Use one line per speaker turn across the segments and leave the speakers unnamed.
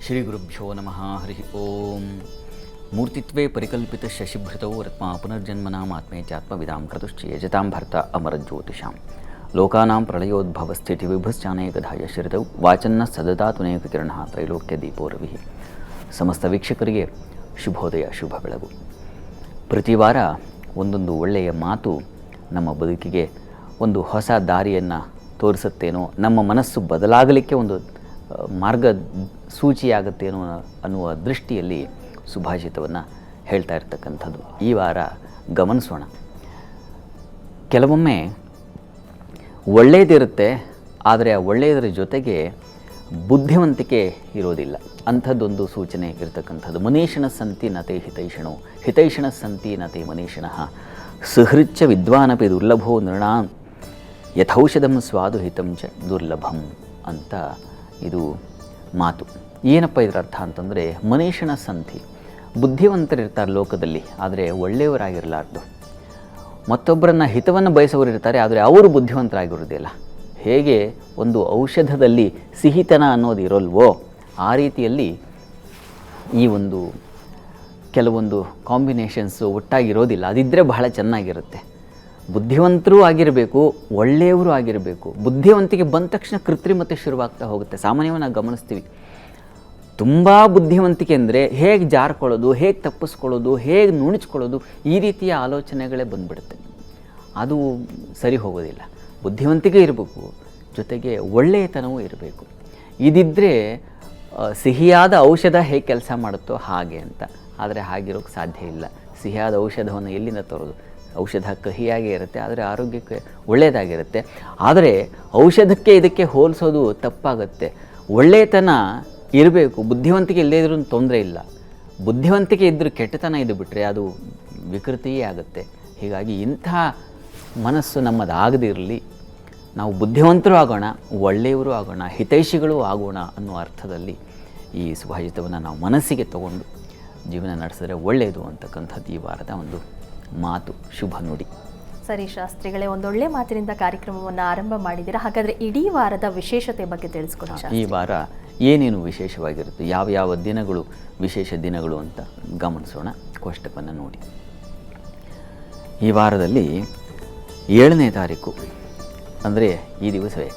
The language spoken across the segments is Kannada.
ಶ್ರೀ ಗುರುಭ್ಯೋ ನಮಃ. ಹರಿ ಓಂ. ಮೂರ್ತಿತ್ವೇ ಪರಿಕಲ್ಪಿತ ಶಶಿಭೃತೌ ರತ್ಮಾ ಪುನರ್ಜನ್ಮನಾಮಾತ್ಮೇ ಚಾತ್ಮವಿದಾಂ ಕ್ರತುಶ್ಚ ಯಜತಾಂ ಭರ್ತ ಅಮರಜ್ಯೋತಿಷಾಂ ಲೋಕಾನಾಂ ಪ್ರಳಯೋದ್ಭವ ಸ್ಥಿತಿ ವಿಭುಶ್ಚಾನೇಕಧಾಯ ಶ್ರಿತೌ ವಾಚನ್ನ ಸದತಾ ತುನೇಕ ಕಿರಣ ತ್ರೈಲೋಕ್ಯ ದೀಪೋ ರವಿ. ಸಮಸ್ತ ವೀಕ್ಷಕರಿಗೆ ಶುಭೋದಯ, ಶುಭ ಬೆಳಗು. ಪ್ರತಿ ವಾರ ಒಂದೊಂದು ಒಳ್ಳೆಯ ಮಾತು ನಮ್ಮ ಬದುಕಿಗೆ ಒಂದು ಹೊಸ ದಾರಿಯನ್ನು ತೋರಿಸುತ್ತೇನೋ, ನಮ್ಮ ಮನಸ್ಸು ಬದಲಾಗಲಿಕ್ಕೆ ಒಂದು ಮಾರ್ಗ ಸೂಚಿಯಾಗುತ್ತೇನೋ ಅನ್ನುವ ದೃಷ್ಟಿಯಲ್ಲಿ ಸುಭಾಷಿತವನ್ನು ಹೇಳ್ತಾ ಇರ್ತಕ್ಕಂಥದ್ದು ಈ ವಾರ ಗಮನಿಸೋಣ. ಕೆಲವೊಮ್ಮೆ ಒಳ್ಳೆಯದಿರುತ್ತೆ, ಆದರೆ ಆ ಒಳ್ಳೆಯದರ ಜೊತೆಗೆ ಬುದ್ಧಿವಂತಿಕೆ ಇರೋದಿಲ್ಲ. ಅಂಥದ್ದೊಂದು ಸೂಚನೆ ಇರತಕ್ಕಂಥದ್ದು. ಮನೀಷಿಣ ಸಂತಿ ನತೆ ಹಿತೈಷಿಣೋ ಹಿತೈಷಿಣ ಸಂತಿ ನತೆ ಮನೀಷಿಣಃ ಸುಹೃಚ್ಚ ವಿದ್ವಾನಪಿ ದುರ್ಲಭೋ ನೃಣಾಂ ಯಥೌಷಧಂ ಸ್ವಾದು ಹಿತಂ ಚ ದುರ್ಲಭಂ ಅಂತ ಇದು ಮಾತು. ಏನಪ್ಪ ಇದರ ಅರ್ಥ ಅಂತಂದರೆ, ಮನೀಷಿಣ ಸಂತಿ, ಬುದ್ಧಿವಂತರಿರ್ತಾರೆ ಲೋಕದಲ್ಲಿ, ಆದರೆ ಒಳ್ಳೆಯವರಾಗಿರಲಾರ್ದು. ಮತ್ತೊಬ್ಬರನ್ನು ಹಿತವನ್ನು ಬಯಸೋರು ಇರ್ತಾರೆ, ಆದರೆ ಅವರು ಬುದ್ಧಿವಂತರಾಗಿರೋದಿಲ್ಲ. ಹೇಗೆ ಒಂದು ಔಷಧದಲ್ಲಿ ಸಿಹಿತನ ಅನ್ನೋದು ಇರೋಲ್ವೋ, ಆ ರೀತಿಯಲ್ಲಿ ಈ ಒಂದು ಕೆಲವೊಂದು ಕಾಂಬಿನೇಷನ್ಸು ಒಟ್ಟಾಗಿರೋದಿಲ್ಲ. ಅದಿದ್ದರೆ ಬಹಳ ಚೆನ್ನಾಗಿರುತ್ತೆ. ಬುದ್ಧಿವಂತರೂ ಆಗಿರಬೇಕು, ಒಳ್ಳೆಯವರು ಆಗಿರಬೇಕು. ಬುದ್ಧಿವಂತಿಕೆ ಬಂದ ತಕ್ಷಣ ಕೃತ್ರಿಮತೆ ಶುರುವಾಗ್ತಾ ಹೋಗುತ್ತೆ. ಸಾಮಾನ್ಯವಾಗಿ ನಾವು ಗಮನಿಸ್ತೀವಿ, ತುಂಬ ಬುದ್ಧಿವಂತಿಕೆ ಅಂದರೆ ಹೇಗೆ ಜಾರ್ಕೊಳ್ಳೋದು, ಹೇಗೆ ತಪ್ಪಿಸ್ಕೊಳ್ಳೋದು, ಹೇಗೆ ನುಣಿಸ್ಕೊಳ್ಳೋದು, ಈ ರೀತಿಯ ಆಲೋಚನೆಗಳೇ ಬಂದುಬಿಡುತ್ತೆ. ಅದು ಸರಿ ಹೋಗೋದಿಲ್ಲ. ಬುದ್ಧಿವಂತಿಕೆ ಇರಬೇಕು, ಜೊತೆಗೆ ಒಳ್ಳೆಯತನವೂ ಇರಬೇಕು. ಇದಿದ್ದರೆ ಸಿಹಿಯಾದ ಔಷಧ ಹೇಗೆ ಕೆಲಸ ಮಾಡುತ್ತೋ ಹಾಗೆ ಅಂತ. ಆದರೆ ಹಾಗಿರೋಕ್ಕೆ ಸಾಧ್ಯ ಇಲ್ಲ. ಸಿಹಿಯಾದ ಔಷಧವನ್ನು ಎಲ್ಲಿಂದ ತರೋದು? ಔಷಧ ಕಹಿಯಾಗೇ ಇರುತ್ತೆ, ಆದರೆ ಆರೋಗ್ಯಕ್ಕೆ ಒಳ್ಳೆಯದಾಗಿರುತ್ತೆ. ಆದರೆ ಔಷಧಕ್ಕೆ ಇದಕ್ಕೆ ಹೋಲಿಸೋದು ತಪ್ಪಾಗುತ್ತೆ. ಒಳ್ಳೆಯತನ ಇರಬೇಕು, ಬುದ್ಧಿವಂತಿಕೆ ಇಲ್ಲದೇ ಇದ್ರೂ ತೊಂದರೆ ಇಲ್ಲ. ಬುದ್ಧಿವಂತಿಕೆ ಇದ್ದರೂ ಕೆಟ್ಟತನ ಇದು ಬಿಟ್ಟರೆ ಅದು ವಿಕೃತಿಯೇ ಆಗುತ್ತೆ. ಹೀಗಾಗಿ ಇಂಥ ಮನಸ್ಸು ನಮ್ಮದಾಗದಿರಲಿ. ನಾವು ಬುದ್ಧಿವಂತರು ಆಗೋಣ, ಒಳ್ಳೆಯವರು ಆಗೋಣ, ಹಿತೈಷಿಗಳು ಆಗೋಣ ಅನ್ನೋ ಅರ್ಥದಲ್ಲಿ ಈ ಸುಭಾಷಿತವನ್ನು ನಾವು ಮನಸ್ಸಿಗೆ ತಗೊಂಡು ಜೀವನ ನಡೆಸಿದ್ರೆ ಒಳ್ಳೆಯದು ಅಂತಕ್ಕಂಥದ್ದು ಈ ವಾರದ ಒಂದು ಮಾತು, ಶುಭ ನುಡಿ.
ಸರಿ ಶಾಸ್ತ್ರಿಗಳೇ, ಒಂದೊಳ್ಳೆ ಮಾತಿನಿಂದ ಕಾರ್ಯಕ್ರಮವನ್ನು ಆರಂಭ ಮಾಡಿದ್ದೀರಾ. ಹಾಗಾದರೆ ಇಡೀ ವಾರದ ವಿಶೇಷತೆ ಬಗ್ಗೆ ತಿಳಿಸ್ಕೊಡಿ.
ಈ ವಾರ ಏನೇನು ವಿಶೇಷವಾಗಿರುತ್ತೆ, ಯಾವ ಯಾವ ದಿನಗಳು ವಿಶೇಷ ದಿನಗಳು ಅಂತ ಗಮನಿಸೋಣ. ಕೋಷ್ಟಕವನ್ನು ನೋಡಿ. ಈ ವಾರದಲ್ಲಿ 7ನೇ ತಾರೀಕು ಅಂದರೆ ಈ ದಿವಸವೇ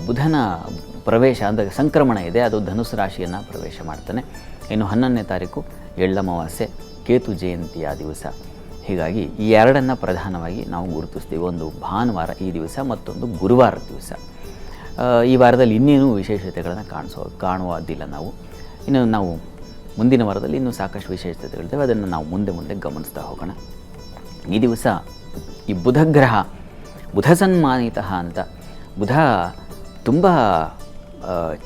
ಬುಧನ ಪ್ರವೇಶ ಅಂದರೆ ಸಂಕ್ರಮಣ ಇದೆ. ಅದು ಧನುಸ್ಸು ರಾಶಿಯನ್ನು ಪ್ರವೇಶ ಮಾಡ್ತಾನೆ. ಇನ್ನು 11ನೇ ತಾರೀಕು ಎಳ್ಳಮಾವಾಸ್ಯೆ, ಕೇತು ಜಯಂತಿಯ ದಿವಸ. ಹೀಗಾಗಿ ಈ ಎರಡನ್ನು ಪ್ರಧಾನವಾಗಿ ನಾವು ಗುರುತಿಸ್ತೀವಿ. ಒಂದು ಭಾನುವಾರ ಈ ದಿವಸ, ಮತ್ತೊಂದು ಗುರುವಾರ ದಿವಸ. ಈ ವಾರದಲ್ಲಿ ಇನ್ನೇನು ವಿಶೇಷತೆಗಳನ್ನು ಕಾಣುವುದಿಲ್ಲ ನಾವು. ಇನ್ನು ನಾವು ಮುಂದಿನ ವಾರದಲ್ಲಿ ಇನ್ನೂ ಸಾಕಷ್ಟು ವಿಶೇಷತೆಗಳಿದ್ದಾವೆ, ಅದನ್ನು ನಾವು ಮುಂದೆ ಗಮನಿಸ್ತಾ ಹೋಗೋಣ. ಈ ದಿವಸ ಈ ಬುಧಗ್ರಹ ಬುಧ ಸನ್ಮಾನಿತ ಅಂತ, ಬುಧ ತುಂಬ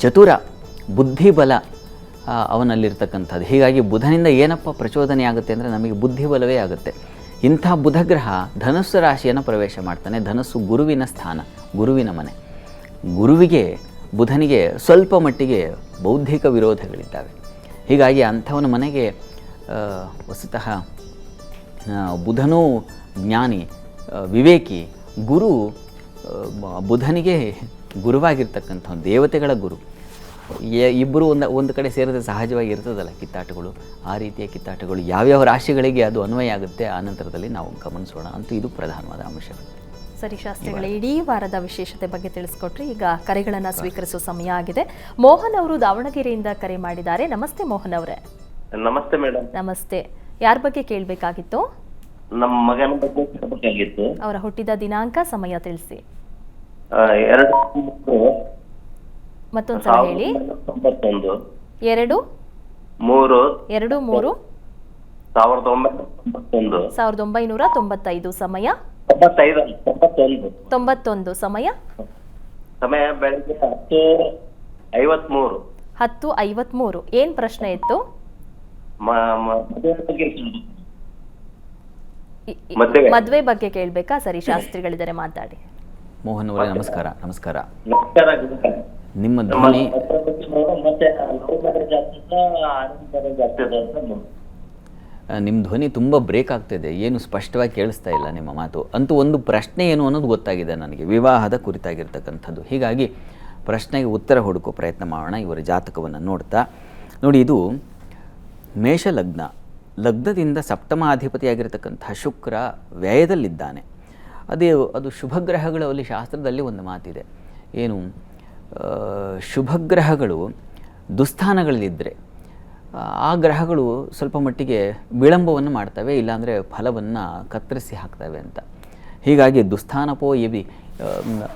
ಚತುರ, ಬುದ್ಧಿಬಲ ಅವನಲ್ಲಿರ್ತಕ್ಕಂಥದ್ದು. ಹೀಗಾಗಿ ಬುಧನಿಂದ ಏನಪ್ಪ ಪ್ರಚೋದನೆ ಆಗುತ್ತೆ ಅಂದರೆ ನಮಗೆ ಬುದ್ಧಿಬಲವೇ ಆಗುತ್ತೆ. ಇಂಥ ಬುಧಗ್ರಹ ಧನುಸ್ಸು ರಾಶಿಯನ್ನು ಪ್ರವೇಶ ಮಾಡ್ತಾನೆ. ಧನುಸ್ಸು ಗುರುವಿನ ಸ್ಥಾನ, ಗುರುವಿನ ಮನೆ. ಗುರುವಿಗೆ ಬುಧನಿಗೆ ಸ್ವಲ್ಪ ಮಟ್ಟಿಗೆ ಬೌದ್ಧಿಕ ವಿರೋಧಗಳಿದ್ದಾವೆ. ಹೀಗಾಗಿ ಅಂಥವನ ಮನೆಗೆ ವಸ್ತುತಃ ಬುಧನೂ ಜ್ಞಾನಿ, ವಿವೇಕಿ. ಗುರು ಬುಧನಿಗೆ ಗುರುವಾಗಿರ್ತಕ್ಕಂಥ ದೇವತೆಗಳ ಗುರು. ಇಬ್ಬರು ಒಂದು ಕಡೆ ಸೇರಿದ್ರೆ ಸಹಜವಾಗಿ ಇರ್ತದಲ್ಲ ಕಿತ್ತಾಟಗಳು. ಆ ರೀತಿಯ ಕಿತ್ತಾಟಗಳು ಯಾವ್ಯಾವ ರಾಶಿಗಳಿಗೆ ಅದು ಅನ್ವಯ ಆಗುತ್ತೆ ಆ ನಂತರದಲ್ಲಿ ನಾವು ಗಮನಿಸೋಣ. ಅಂತೂ ಇದು ಪ್ರಧಾನವಾದ ಅಂಶಗಳು.
ಸರಿ ಶಾಸ್ತ್ರಿಗಳೇ, ಇಡೀ ವಾರದ ವಿಶೇಷತೆ ಬಗ್ಗೆ ತಿಳಿಸ್ಕೊಟ್ರಿ. ಈಗ ಕರೆಗಳನ್ನು ಸ್ವೀಕರಿಸುವ ಸಮಯ ಆಗಿದೆ. ಮೋಹನ್ ಅವರು ದಾವಣಗೆರೆಯಿಂದ ಕರೆ ಮಾಡಿದ್ದಾರೆ. ನಮಸ್ತೆ ಮೋಹನ್ ಅವರೇ.
ನಮಸ್ತೆ ಮೇಡಮ್.
ನಮಸ್ತೆ. ಯಾರ ಬಗ್ಗೆ ಕೇಳಬೇಕಾಗಿತ್ತು?
ನಮ್ಮ ಮಗನ ಬಗ್ಗೆ ಕೇಳಬೇಕಾಗಿತ್ತು.
ಅವರ ಹುಟ್ಟಿದ ದಿನಾಂಕ, ಸಮಯ ತಿಳಿಸಿ.
2
ಮತ್ತೊಂದ್ಸಲ ಹೇಳಿ.
1991
2 3 1995. ಸಮಯ 91.
ಸಮಯ ಬೆಳಗ್ಗೆ 10:53.
10:53. ಏನ್ ಪ್ರಶ್ನೆ ಇತ್ತು? ಮದ್ವೆ ಬಗ್ಗೆ ಕೇಳ್ಬೇಕಾ? ಸರಿ, ಶಾಸ್ತ್ರಿಗಳಿದ್ದಾರೆ, ಮಾತಾಡಿ.
ಮೋಹನ್ ಅವರೇ ನಮಸ್ಕಾರ. ನಮಸ್ಕಾರ.
ನಮಸ್ಕಾರ.
ನಿಮ್ಮ ಧ್ವನಿ ನಿಮ್ಮ ಧ್ವನಿ ತುಂಬ ಬ್ರೇಕ್ ಆಗ್ತಿದೆ. ಏನು ಸ್ಪಷ್ಟವಾಗಿ ಕೇಳಿಸ್ತಾ ಇಲ್ಲ ನಿಮ್ಮ ಮಾತು. ಅಂತೂ ಒಂದು ಪ್ರಶ್ನೆ ಏನು ಅನ್ನೋದು ಗೊತ್ತಾಗಿದೆ ನನಗೆ, ವಿವಾಹದ ಕುರಿತಾಗಿರ್ತಕ್ಕಂಥದ್ದು. ಹೀಗಾಗಿ ಪ್ರಶ್ನೆಗೆ ಉತ್ತರ ಹುಡುಕೋ ಪ್ರಯತ್ನ ಮಾಡೋಣ ಇವರ ಜಾತಕವನ್ನು ನೋಡ್ತಾ. ನೋಡಿ, ಇದು ಮೇಷ ಲಗ್ನ. ಲಗ್ನದಿಂದ ಸಪ್ತಮಾಧಿಪತಿಯಾಗಿರ್ತಕ್ಕಂಥ ಶುಕ್ರ ವ್ಯಯದಲ್ಲಿದ್ದಾನೆ. ಅದು ಶುಭಗ್ರಹಗಳಲ್ಲಿ ಶಾಸ್ತ್ರದಲ್ಲಿ ಒಂದು ಮಾತಿದೆ, ಏನು ಶುಭಗ್ರಹಗಳು ದುಸ್ಥಾನಗಳಲ್ಲಿದ್ದರೆ ಆ ಗ್ರಹಗಳು ಸ್ವಲ್ಪ ಮಟ್ಟಿಗೆ ವಿಳಂಬವನ್ನು ಮಾಡ್ತವೆ, ಇಲ್ಲಾಂದರೆ ಫಲವನ್ನು ಕತ್ತರಿಸಿ ಹಾಕ್ತವೆ ಅಂತ. ಹೀಗಾಗಿ ದುಸ್ಥಾನಪೋ ಎವಿ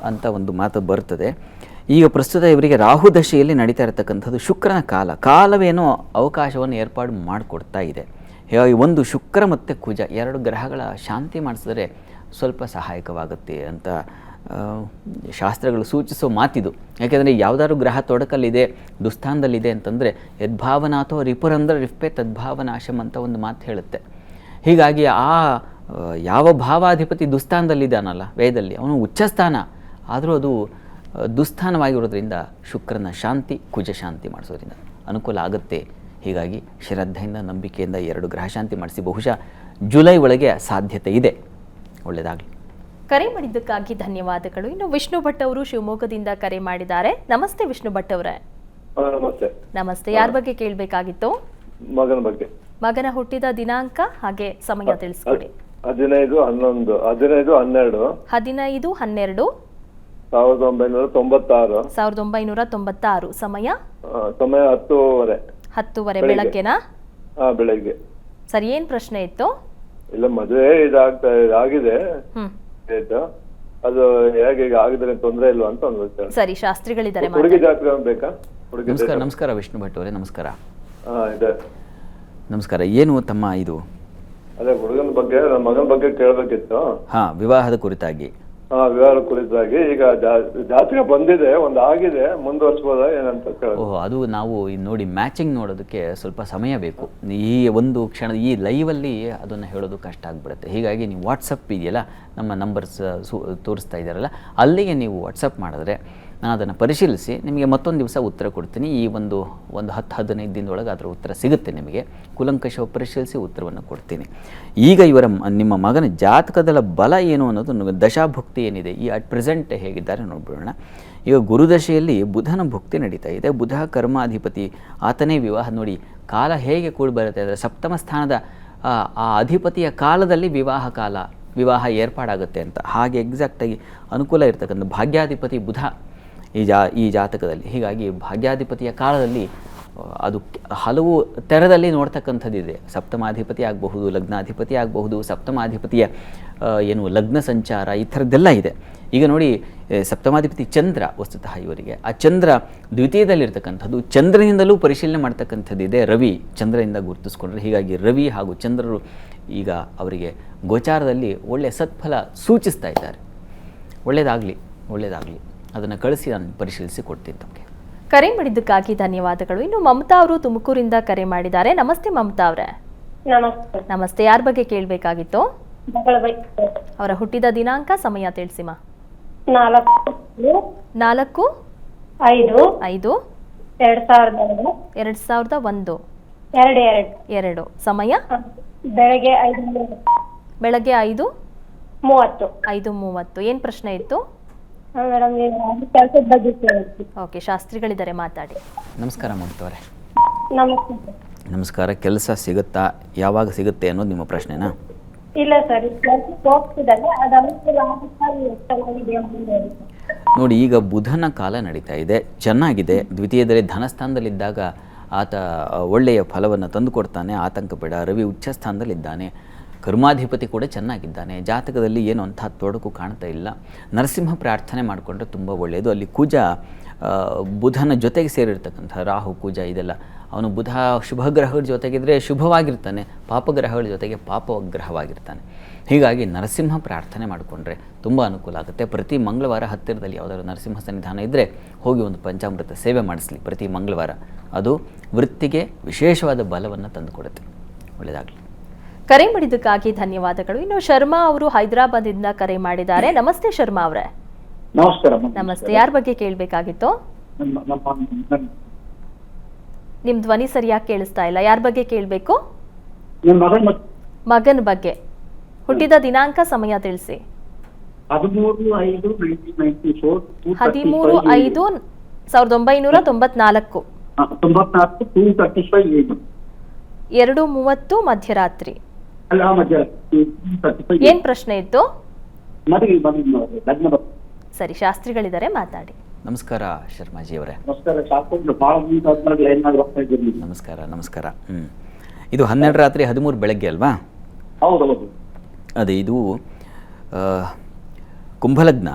ಅಂತ ಒಂದು ಮಾತು ಬರ್ತದೆ. ಈಗ ಪ್ರಸ್ತುತ ಇವರಿಗೆ ರಾಹು ದಶೆಯಲ್ಲಿ ನಡೀತಾ ಇರತಕ್ಕಂಥದ್ದು ಶುಕ್ರನ ಕಾಲವೇನೋ ಅವಕಾಶವನ್ನು ಏರ್ಪಾಡು ಮಾಡಿಕೊಡ್ತಾ ಇದೆ. ಹೀಗಾಗಿ ಒಂದು ಶುಕ್ರ ಮತ್ತು ಕುಜ ಎರಡು ಗ್ರಹಗಳ ಶಾಂತಿ ಮಾಡಿಸಿದ್ರೆ ಸ್ವಲ್ಪ ಸಹಾಯಕವಾಗುತ್ತೆ ಅಂತ ಶಾಸ್ತ್ರಗಳು ಸೂಚಿಸೋ ಮಾತಿದು. ಯಾಕೆಂದರೆ ಯಾವುದಾದ್ರು ಗ್ರಹ ತೊಡಕಲ್ಲಿದೆ, ದುಸ್ಥಾನದಲ್ಲಿದೆ ಅಂತಂದರೆ ಯದ್ಭಾವನಾಥೋ ರಿಪುರಂದ್ರ ರಿಪ್ಪೆ ತದ್ಭಾವನಾಶಂ ಅಂತ ಒಂದು ಮಾತು ಹೇಳುತ್ತೆ. ಹೀಗಾಗಿ ಯಾವ ಭಾವಾಧಿಪತಿ ದುಸ್ಥಾನದಲ್ಲಿದ್ದಾನಲ್ಲ ವೇದದಲ್ಲಿ, ಅವನು ಉಚ್ಚಸ್ಥಾನ ಆದರೂ ಅದು ದುಸ್ಥಾನವಾಗಿರೋದ್ರಿಂದ ಶುಕ್ರನ ಶಾಂತಿ, ಕುಜ ಶಾಂತಿ ಮಾಡಿಸೋದ್ರಿಂದ ಅನುಕೂಲ ಆಗುತ್ತೆ. ಹೀಗಾಗಿ ಶ್ರದ್ಧೆಯಿಂದ ನಂಬಿಕೆಯಿಂದ ಎರಡು ಗ್ರಹ ಶಾಂತಿ ಮಾಡಿಸಿ ಬಹುಶಃ ಜುಲೈ ಒಳಗೆ ಸಾಧ್ಯತೆ ಇದೆ. ಒಳ್ಳೆಯದಾಗಲಿ.
ಕರೆ ಮಾಡಿದ್ದಕ್ಕಾಗಿ ಧನ್ಯವಾದಗಳು. ಇನ್ನು ವಿಷ್ಣು ಭಟ್ ಅವರು ಶಿವಮೊಗ್ಗದಿಂದ ಕರೆ ಮಾಡಿದ್ದಾರೆ. ನಮಸ್ತೆ ವಿಷ್ಣು ಭಟ್ ಅವರೇ.
ನಮಸ್ತೆ.
ನಮಸ್ತೆ. ಯಾರ ಬಗ್ಗೆ ಕೇಳಬೇಕಾಗಿತ್ತು?
ಮಗನ ಬಗ್ಗೆ.
ಮಗನ ಹುಟ್ಟಿದ ದಿನಾಂಕ ಹಾಗೆ ಸಮಯ ತಿಳಿಸ್ಕೊಡಿ.
15/11
15/12
1996.
1996. ಸಮಯ 10:30 ಬೆಳಗ್ಗೆನಾ?
ಬೆಳಗ್ಗೆ.
ಸರಿ, ಏನ್ ಪ್ರಶ್ನೆ ಇತ್ತು?
ಇಲ್ಲ, ಮದುವೆ ಆಗಿದೆ, ಅದು ಹೇಗೆ ಈಗ ಆಗಿದ್ರೆ ತೊಂದರೆ ಇಲ್ವಾ ಅಂತ ಒಂದು ವಿಚಾರ.
ಸರಿ, ಶಾಸ್ತ್ರಿಗಳಿದ್ದಾರೆ.
ಹುಡುಗಿ ಜಾತಕ ಬೇಕಾ?
ನಮಸ್ಕಾರ ವಿಷ್ಣು ಭಟ್ ಅವರೇ. ನಮಸ್ಕಾರ.
ಇದೆ.
ನಮಸ್ಕಾರ. ಏನು ತಮ್ಮ ಇದು?
ಅದೇ ಹುಡುಗನ ಬಗ್ಗೆ, ನನ್ನ ಮಗನ ಬಗ್ಗೆ ಕೇಳಬೇಕಿತ್ತು.
ವಿವಾಹದ ಕುರಿತಾಗಿ.
ವಿವಾಹ ಕುರಿತಾಗಿ. ಈಗ ಜಾತಕ ಬಂದಿದೆ, ಒಂದು ಆಗಿದೆ, ಮುಂದುವರ್ಸ್ಬೋದಾ ಏನಂತ ಕೇಳೋದು.
ಓಹೋ, ಅದು ನಾವು ನೋಡಿ ಮ್ಯಾಚಿಂಗ್ ನೋಡೋದಕ್ಕೆ ಸ್ವಲ್ಪ ಸಮಯ ಬೇಕು. ಈ ಒಂದು ಕ್ಷಣ ಈ ಲೈವಲ್ಲಿ ಅದನ್ನು ಹೇಳೋದು ಕಷ್ಟ ಆಗಿಬಿಡುತ್ತೆ. ಹೀಗಾಗಿ ನೀವು ವಾಟ್ಸಪ್ ಇದೆಯಲ್ಲ, ನಮ್ಮ ನಂಬರ್ಸ್ ತೋರಿಸ್ತಾ ಇದ್ದಾರಲ್ಲ, ಅಲ್ಲಿಗೆ ನೀವು ವಾಟ್ಸಪ್ ಮಾಡಿದ್ರೆ ನಾನು ಅದನ್ನು ಪರಿಶೀಲಿಸಿ ನಿಮಗೆ ಮತ್ತೊಂದು ದಿವಸ ಉತ್ತರ ಕೊಡ್ತೀನಿ. ಈ ಒಂದು 10-15 ದಿನದೊಳಗೆ ಅದರ ಉತ್ತರ ಸಿಗುತ್ತೆ ನಿಮಗೆ. ಕೂಲಂಕಷವಾಗಿ ಪರಿಶೀಲಿಸಿ ಉತ್ತರವನ್ನು ಕೊಡ್ತೀನಿ. ಈಗ ನಿಮ್ಮ ಮಗನ ಜಾತಕದ ಬಲ ಏನು ಅನ್ನೋದು, ದಶಾಭುಕ್ತಿ ಏನಿದೆ, ಈ ಅಟ್ ಪ್ರೆಸೆಂಟ್ ಹೇಗಿದ್ದಾರೆ ನೋಡ್ಬಿಡೋಣ. ಈಗ ಗುರುದಶೆಯಲ್ಲಿ ಬುಧನ ಭುಕ್ತಿ ನಡೀತಾ ಇದೆ. ಬುಧ ಕರ್ಮಾಧಿಪತಿ, ಆತನೇ ವಿವಾಹ. ನೋಡಿ ಕಾಲ ಹೇಗೆ ಕೂಡಿ ಬರುತ್ತೆ ಅಂದರೆ ಸಪ್ತಮ ಸ್ಥಾನದ ಆ ಅಧಿಪತಿಯ ಕಾಲದಲ್ಲಿ ವಿವಾಹ ಏರ್ಪಾಡಾಗುತ್ತೆ ಅಂತ. ಹಾಗೆ ಎಕ್ಸಾಕ್ಟಾಗಿ ಅನುಕೂಲ ಇರ್ತಕ್ಕಂಥ ಭಾಗ್ಯಾಧಿಪತಿ ಬುಧ ಈ ಜಾತಕದಲ್ಲಿ. ಹೀಗಾಗಿ ಭಾಗ್ಯಾಧಿಪತಿಯ ಕಾಲದಲ್ಲಿ ಅದು ಹಲವು ತೆರದಲ್ಲಿ ನೋಡ್ತಕ್ಕಂಥದ್ದಿದೆ. ಸಪ್ತಮಾಧಿಪತಿ ಆಗಬಹುದು, ಲಗ್ನಾಧಿಪತಿ ಆಗಬಹುದು, ಸಪ್ತಮಾಧಿಪತಿಯ ಲಗ್ನ ಸಂಚಾರ, ಈ ಥರದ್ದೆಲ್ಲ ಇದೆ. ಈಗ ನೋಡಿ, ಸಪ್ತಮಾಧಿಪತಿ ಚಂದ್ರ, ವಸ್ತುತಃ ಇವರಿಗೆ ಆ ಚಂದ್ರ ದ್ವಿತೀಯದಲ್ಲಿರ್ತಕ್ಕಂಥದ್ದು. ಚಂದ್ರನಿಂದಲೂ ಪರಿಶೀಲನೆ ಮಾಡ್ತಕ್ಕಂಥದ್ದಿದೆ. ರವಿ ಚಂದ್ರನಿಂದ ಗುರುತಿಸ್ಕೊಂಡ್ರೆ, ಹೀಗಾಗಿ ರವಿ ಹಾಗೂ ಚಂದ್ರರು ಈಗ ಅವರಿಗೆ ಗೋಚಾರದಲ್ಲಿ ಒಳ್ಳೆಯ ಸತ್ಫಲ ಸೂಚಿಸ್ತಾ ಇದ್ದಾರೆ. ಒಳ್ಳೆಯದಾಗಲಿ. ಅದನ್ನು ಕಳಿಸಿ ನಾನು ಪರಿಶೀಲಿಸಿ ಕೊಡ್ತೀನಿ ತಮಗೆ.
ಕರೆ ಮಾಡಿದ್ದಕ್ಕಾಗಿ ಧನ್ಯವಾದಗಳು. ಇನ್ನು ಮಮತಾ ಅವರು ತುಮಕೂರಿಂದ ಕರೆ ಮಾಡಿದ್ದಾರೆ. ನಮಸ್ತೆ ಮಮತಾ ಅವರೇ. ನಮಸ್ತೆ. ಯಾರ ಬಗ್ಗೆ ಕೇಳಬೇಕಾಗಿತ್ತು? ಅವರ ಹುಟ್ಟಿದ ದಿನಾಂಕ, ಸಮಯ ತಿಳಿಸಿಮ. 4/5/2001. ಸಮಯ ಬೆಳಗ್ಗೆ 5:30. ಏನ್ ಪ್ರಶ್ನೆ ಇತ್ತು? ಓಕೆ, ಶಾಸ್ತ್ರಿಗಳಿದ್ದಾರೆ, ಮಾತಾಡಿ.
ನಮಸ್ಕಾರ ಮಮತಾ ಅವರೇ. ನಮಸ್ಕಾರ. ಕೆಲಸ ಸಿಗುತ್ತಾ, ಯಾವಾಗ ಸಿಗುತ್ತೆ ಅನ್ನೋದು ನಿಮ್ಮ ಪ್ರಶ್ನೆನಾ?
ಇಲ್ಲ ಸರ್,
ನೋಡಿ, ಈಗ ಬುಧನ ಕಾಲ ನಡೀತಾ ಇದೆ, ಚೆನ್ನಾಗಿದೆ. ದ್ವಿತೀಯದಲ್ಲಿ ಧನಸ್ಥಾನದಲ್ಲಿದ್ದಾಗ ಆತ ಒಳ್ಳೆಯ ಫಲವನ್ನು ತಂದುಕೊಡ್ತಾನೆ, ಆತಂಕ ಬೇಡ. ರವಿ ಉಚ್ಚ ಸ್ಥಾನದಲ್ಲಿದ್ದಾನೆ, ಕರ್ಮಾಧಿಪತಿ ಕೂಡ ಚೆನ್ನಾಗಿದ್ದಾನೆ. ಜಾತಕದಲ್ಲಿ ಏನು ಅಂಥ ತೊಡಕು ಕಾಣ್ತಾ ಇಲ್ಲ. ನರಸಿಂಹ ಪ್ರಾರ್ಥನೆ ಮಾಡಿಕೊಂಡ್ರೆ ತುಂಬ ಒಳ್ಳೆಯದು. ಅಲ್ಲಿ ಕುಜ ಬುಧನ ಜೊತೆಗೆ ಸೇರಿರ್ತಕ್ಕಂಥ ರಾಹು ಕುಜ ಇದೆಲ್ಲ, ಅವನು ಬುಧ ಶುಭಗ್ರಹಗಳ ಜೊತೆಗಿದ್ರೆ ಶುಭವಾಗಿರ್ತಾನೆ, ಪಾಪಗ್ರಹಗಳ ಜೊತೆಗೆ ಪಾಪಗ್ರಹವಾಗಿರ್ತಾನೆ. ಹೀಗಾಗಿ ನರಸಿಂಹ ಪ್ರಾರ್ಥನೆ ಮಾಡಿಕೊಂಡ್ರೆ ತುಂಬ ಅನುಕೂಲ ಆಗುತ್ತೆ. ಪ್ರತಿ ಮಂಗಳವಾರ ಹತ್ತಿರದಲ್ಲಿ ಯಾವುದಾದ್ರು ನರಸಿಂಹ ಸನ್ನಿಧಾನ ಇದ್ದರೆ ಹೋಗಿ ಒಂದು ಪಂಚಾಮೃತ ಸೇವೆ ಮಾಡಿಸಲಿ ಪ್ರತಿ ಮಂಗಳವಾರ. ಅದು ವೃತ್ತಿಗೆ ವಿಶೇಷವಾದ ಬಲವನ್ನು ತಂದುಕೊಡುತ್ತೆ. ಒಳ್ಳೆಯದಾಗಲಿ.
ಕರೆ ಮಾಡಿದ್ದಕ್ಕಾಗಿ ಧನ್ಯವಾದಗಳು. ಇನ್ನು ಶರ್ಮಾ ಅವರು ಹೈದರಾಬಾದಿಂದ ಕರೆ ಮಾಡಿದ್ದಾರೆ. ನಮಸ್ತೆ ಶರ್ಮಾ ಅವರೇ.
ನಮಸ್ಕಾರ.
ನಮಸ್ತೆ. ಯಾರ ಬಗ್ಗೆ ಕೇಳಬೇಕಾಗಿತ್ತು? ನಿಮ್ ಧ್ವನಿ ಸರಿಯಾಗಿ ಕೇಳಿಸ್ತಾ ಇಲ್ಲ. ಯಾರ ಬಗ್ಗೆ ಕೇಳಬೇಕು? ಮಗನ ಬಗ್ಗೆ. ಹುಟ್ಟಿದ ದಿನಾಂಕ, ಸಮಯ ತಿಳಿಸಿ.
13/5/1994.
1994.
94 2:35 AM.
2:30 ಮಧ್ಯರಾತ್ರಿ.
ಅಲ್ಲ ಮಧ್ಯರಾತ್ರಿ 2:35.
ಏನ್ ಪ್ರಶ್ನೆ ಇತ್ತು?
ಮದುವೆ ಲಗ್ನ.
ಸರಿ, ಶಾಸ್ತ್ರಿಗಳಿದ್ದಾರೆ, ಮಾತಾಡಿ.
ನಮಸ್ಕಾರ ಶರ್ಮಾಜಿ ಅವರೇ.
ನಮಸ್ಕಾರ. ಶಾಸ್ತ್ರ ಭಾಳ ದಿನ ಆದ್ಮೇಲೆ ಏನಾದ್ರು ಹೋಗ್ತಾ ಇದ್ದೀನಿ.
ನಮಸ್ಕಾರ ನಮಸ್ಕಾರ. ಇದು 12 ರಾತ್ರಿ 13 ಬೆಳಗ್ಗೆ ಅಲ್ವಾ?
ಹೌದೌದು.
ಅದೇ ಇದು ಕುಂಭಲಗ್ನ.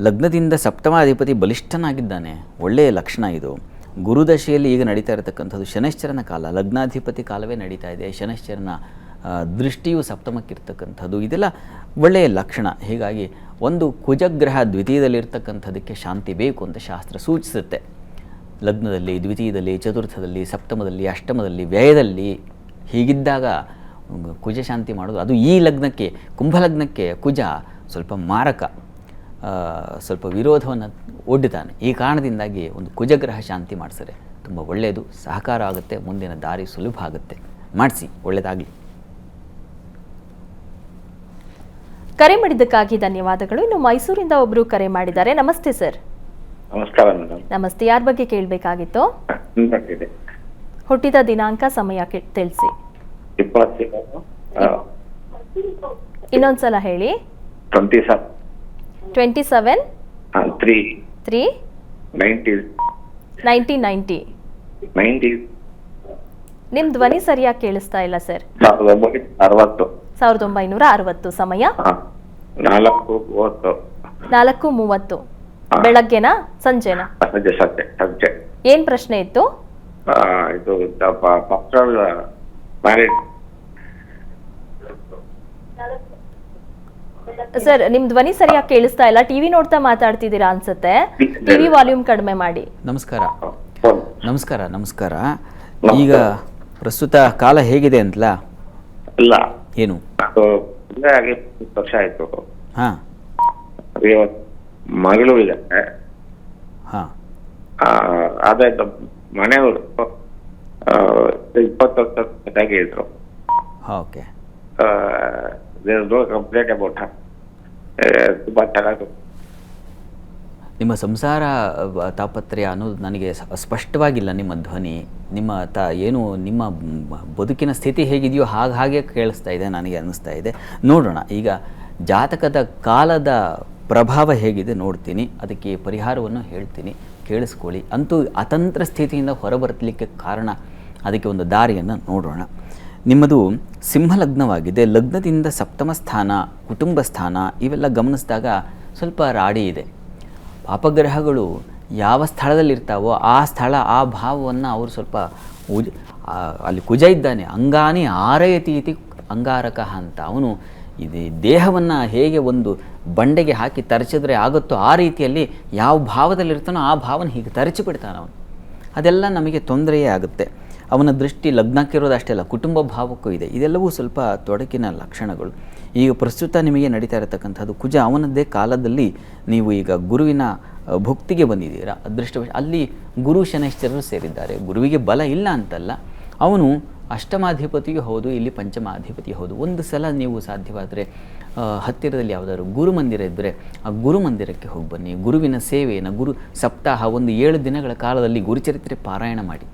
ಲಗ್ನದಿಂದ ಸಪ್ತಮಾಧಿಪತಿ ಬಲಿಷ್ಠನಾಗಿದ್ದಾನೆ, ಒಳ್ಳೆಯ ಲಕ್ಷಣ ಇದು. ಗುರುದಶೆಯಲ್ಲಿ ಈಗ ನಡೀತಾ ಇರತಕ್ಕಂಥದ್ದು ಶನೈಶ್ಚರನ ಕಾಲ, ಲಗ್ನಾಧಿಪತಿ ಕಾಲವೇ ನಡೀತಾ ಇದೆ. ಶನೈಶ್ಚರನ ದೃಷ್ಟಿಯು ಸಪ್ತಮಕ್ಕಿರ್ತಕ್ಕಂಥದ್ದು, ಇದೆಲ್ಲ ಒಳ್ಳೆಯ ಲಕ್ಷಣ. ಹೀಗಾಗಿ ಒಂದು ಕುಜಗ್ರಹ ದ್ವಿತೀಯದಲ್ಲಿರ್ತಕ್ಕಂಥದ್ದಕ್ಕೆ ಶಾಂತಿ ಬೇಕು ಅಂತ ಶಾಸ್ತ್ರ ಸೂಚಿಸುತ್ತೆ. ಲಗ್ನದಲ್ಲಿ, ದ್ವಿತೀಯದಲ್ಲಿ, ಚತುರ್ಥದಲ್ಲಿ, ಸಪ್ತಮದಲ್ಲಿ, ಅಷ್ಟಮದಲ್ಲಿ, ವ್ಯಯದಲ್ಲಿ ಹೀಗಿದ್ದಾಗ ಕುಜ ಶಾಂತಿ ಮಾಡೋದು, ಅದು ಈ ಲಗ್ನಕ್ಕೆ, ಕುಂಭಲಗ್ನಕ್ಕೆ ಕುಜ ಸ್ವಲ್ಪ ಮಾರಕ, ಸ್ವಲ್ಪ ವಿರೋಧವನ್ನು ಒಡ್ಡುತ್ತಾನೆ. ಈ ಕಾರಣದಿಂದಾಗಿ ಒಂದು ಕುಜಗ್ರಹ ಶಾಂತಿ ಮಾಡಿಸಿದ್ರೆ ತುಂಬ ಒಳ್ಳೆಯದು, ಸಹಕಾರ ಆಗುತ್ತೆ, ಮುಂದಿನ ದಾರಿ ಸುಲಭ ಆಗುತ್ತೆ. ಮಾಡಿಸಿ, ಒಳ್ಳೆಯದಾಗಲಿ.
ಕರೆ ಮಾಡಿದ್ದಕ್ಕಾಗಿ ಧನ್ಯವಾದಗಳು. ಇನ್ನು ಮೈಸೂರಿಂದ ಒಬ್ರು ಕರೆ ಮಾಡಿದ್ದಾರೆ. ನಮಸ್ತೆ ಸರ್.
ನಮಸ್ಕಾರ ಮೇಡಮ್.
ನಮಸ್ತೆ. ಯಾರ ಬಗ್ಗೆ ಕೇಳಬೇಕಾಗಿತ್ತು? ಹುಟ್ಟಿದ ದಿನಾಂಕ, ಸಮಯ ತಿಳಿಸಿ. ಇನ್ನೊಂದ್ಸಲ ಹೇಳಿ. 27 3 1990. ನಿಮ್ ಧ್ವನಿ ಸರಿಯಾಗಿ ಕೇಳಿಸ್ತಾ ಇಲ್ಲ ಸರ್. 1960. ಸಮಯ 4:30. ಬೆಳಗ್ಗೆನಾ ಸಂಜೆನಾ?
ಸಂಜೆ.
ಏನ್ ಪ್ರಶ್ನೆ ಇತ್ತು?
ಇದು ಮ್ಯಾರೇಜ್.
ಸರ್, ನಿಮ್ ಧ್ವನಿ ಸರಿಯಾಗಿ ಕೇಳಿಸ್ತಾ ಇಲ್ಲ. ಟಿವಿ ನೋಡ್ತಾ ಮಾತಾಡ್ತಿದ್ದೀರಾ ಅನ್ಸುತ್ತೆ. ಟಿವಿ ವಾಲ್ಯೂಮ್ ಕಡಿಮೆ ಮಾಡಿ.
ನಮಸ್ಕಾರ ನಮಸ್ಕಾರ ನಮಸ್ಕಾರ. ಈಗ ಪ್ರಸ್ತುತ ಕಾಲ ಹೇಗಿದೆ ಅಂತಲಾ?
ಇಲ್ಲ,
ಏನು?
ಆಗಿ 20 ವರ್ಷ ಆಯ್ತು.
ಹಾ,
ಮಗಳು ಇದೆ.
ಹಾ,
ಅದೇ ಮನೆಯವರು 20 ವರ್ಷ ಜೊತೆಗೆ ಇದ್ರು.
ಓಕೆ.
ಕಂಪ್ಲೇಂಟ್ ಅಬೌಟ್ ತುಂಬಾ ಚೆನ್ನಾಗಿ.
ನಿಮ್ಮ ಸಂಸಾರ ತಾಪತ್ರ್ಯ ಅನ್ನೋದು ನನಗೆ ಸ್ಪಷ್ಟವಾಗಿಲ್ಲ. ನಿಮ್ಮ ಧ್ವನಿ, ನಿಮ್ಮ ಏನು ನಿಮ್ಮ ಬದುಕಿನ ಸ್ಥಿತಿ ಹೇಗಿದೆಯೋ ಹಾಗೆ ಕೇಳಿಸ್ತಾ ಇದೆ, ನನಗೆ ಅನ್ನಿಸ್ತಾ ಇದೆ. ನೋಡೋಣ, ಈಗ ಜಾತಕದ ಕಾಲದ ಪ್ರಭಾವ ಹೇಗಿದೆ ನೋಡ್ತೀನಿ, ಅದಕ್ಕೆ ಪರಿಹಾರವನ್ನು ಹೇಳ್ತೀನಿ, ಕೇಳಿಸ್ಕೊಳ್ಳಿ. ಅಂತೂ ಅತಂತ್ರ ಸ್ಥಿತಿಯಿಂದ ಹೊರಬರಲಿಕ್ಕೆ ಕಾರಣ, ಅದಕ್ಕೆ ಒಂದು ದಾರಿಯನ್ನು ನೋಡೋಣ. ನಿಮ್ಮದು ಸಿಂಹಲಗ್ನವಾಗಿದೆ. ಲಗ್ನದಿಂದ ಸಪ್ತಮ ಸ್ಥಾನ, ಕುಟುಂಬ ಸ್ಥಾನ ಇವೆಲ್ಲ ಗಮನಿಸಿದಾಗ ಸ್ವಲ್ಪ ರಾಡಿ ಇದೆ. ಪಾಪಗ್ರಹಗಳು ಯಾವ ಸ್ಥಳದಲ್ಲಿರ್ತಾವೋ ಆ ಸ್ಥಳ, ಆ ಭಾವವನ್ನು ಅವರು ಸ್ವಲ್ಪ ಅಲ್ಲಿ ಕುಜ ಇದ್ದಾನೆ, ಅಂಗಾನಿ ಆರಯತಿ ಇತಿ ಅಂಗಾರಕ ಅಂತ. ಅವನು ಇದು ದೇಹವನ್ನು ಹೇಗೆ ಒಂದು ಬಂಡೆಗೆ ಹಾಕಿ ತರಚಿದ್ರೆ ಆಗುತ್ತೋ ಆ ರೀತಿಯಲ್ಲಿ ಯಾವ ಭಾವದಲ್ಲಿರ್ತಾನೋ ಆ ಭಾವನ ಹೀಗೆ ತರಚಿ ಬಿಡ್ತಾನೆ ಅವನು. ಅದೆಲ್ಲ ನಮಗೆ ತೊಂದರೆಯೇ ಆಗುತ್ತೆ. ಅವನ ದೃಷ್ಟಿ ಲಗ್ನಕ್ಕಿರೋದು ಅಷ್ಟೇ ಅಲ್ಲ, ಕುಟುಂಬ ಭಾವಕ್ಕೂ ಇದೆ. ಇದೆಲ್ಲವೂ ಸ್ವಲ್ಪ ತೊಡಕಿನ ಲಕ್ಷಣಗಳು. ಈಗ ಪ್ರಸ್ತುತ ನಿಮಗೆ ನಡೀತಾ ಇರತಕ್ಕಂಥದ್ದು ಕುಜ, ಅವನದ್ದೇ ಕಾಲದಲ್ಲಿ ನೀವು ಈಗ ಗುರುವಿನ ಭುಕ್ತಿಗೆ ಬಂದಿದ್ದೀರಾ. ಅದೃಷ್ಟವಶ ಅಲ್ಲಿ ಗುರು ಶನೈಶ್ಚರರು ಸೇರಿದ್ದಾರೆ. ಗುರುವಿಗೆ ಬಲ ಇಲ್ಲ ಅಂತಲ್ಲ, ಅವನು ಅಷ್ಟಮಾಧಿಪತಿಯೂ ಹೌದು, ಇಲ್ಲಿ ಪಂಚಮಾಧಿಪತಿಯೂ ಹೌದು. ಒಂದು ಸಲ ನೀವು ಸಾಧ್ಯವಾದರೆ ಹತ್ತಿರದಲ್ಲಿ ಯಾವುದಾದ್ರು ಗುರುಮಂದಿರ ಇದ್ದರೆ ಆ ಗುರುಮಂದಿರಕ್ಕೆ ಹೋಗಿ ಬನ್ನಿ. ಗುರುವಿನ ಸೇವೆಯನ್ನು, ಗುರು ಸಪ್ತಾಹ, ಒಂದು 7 ದಿನಗಳ ಕಾಲದಲ್ಲಿ ಗುರುಚರಿತ್ರೆ ಪಾರಾಯಣ ಮಾಡಿ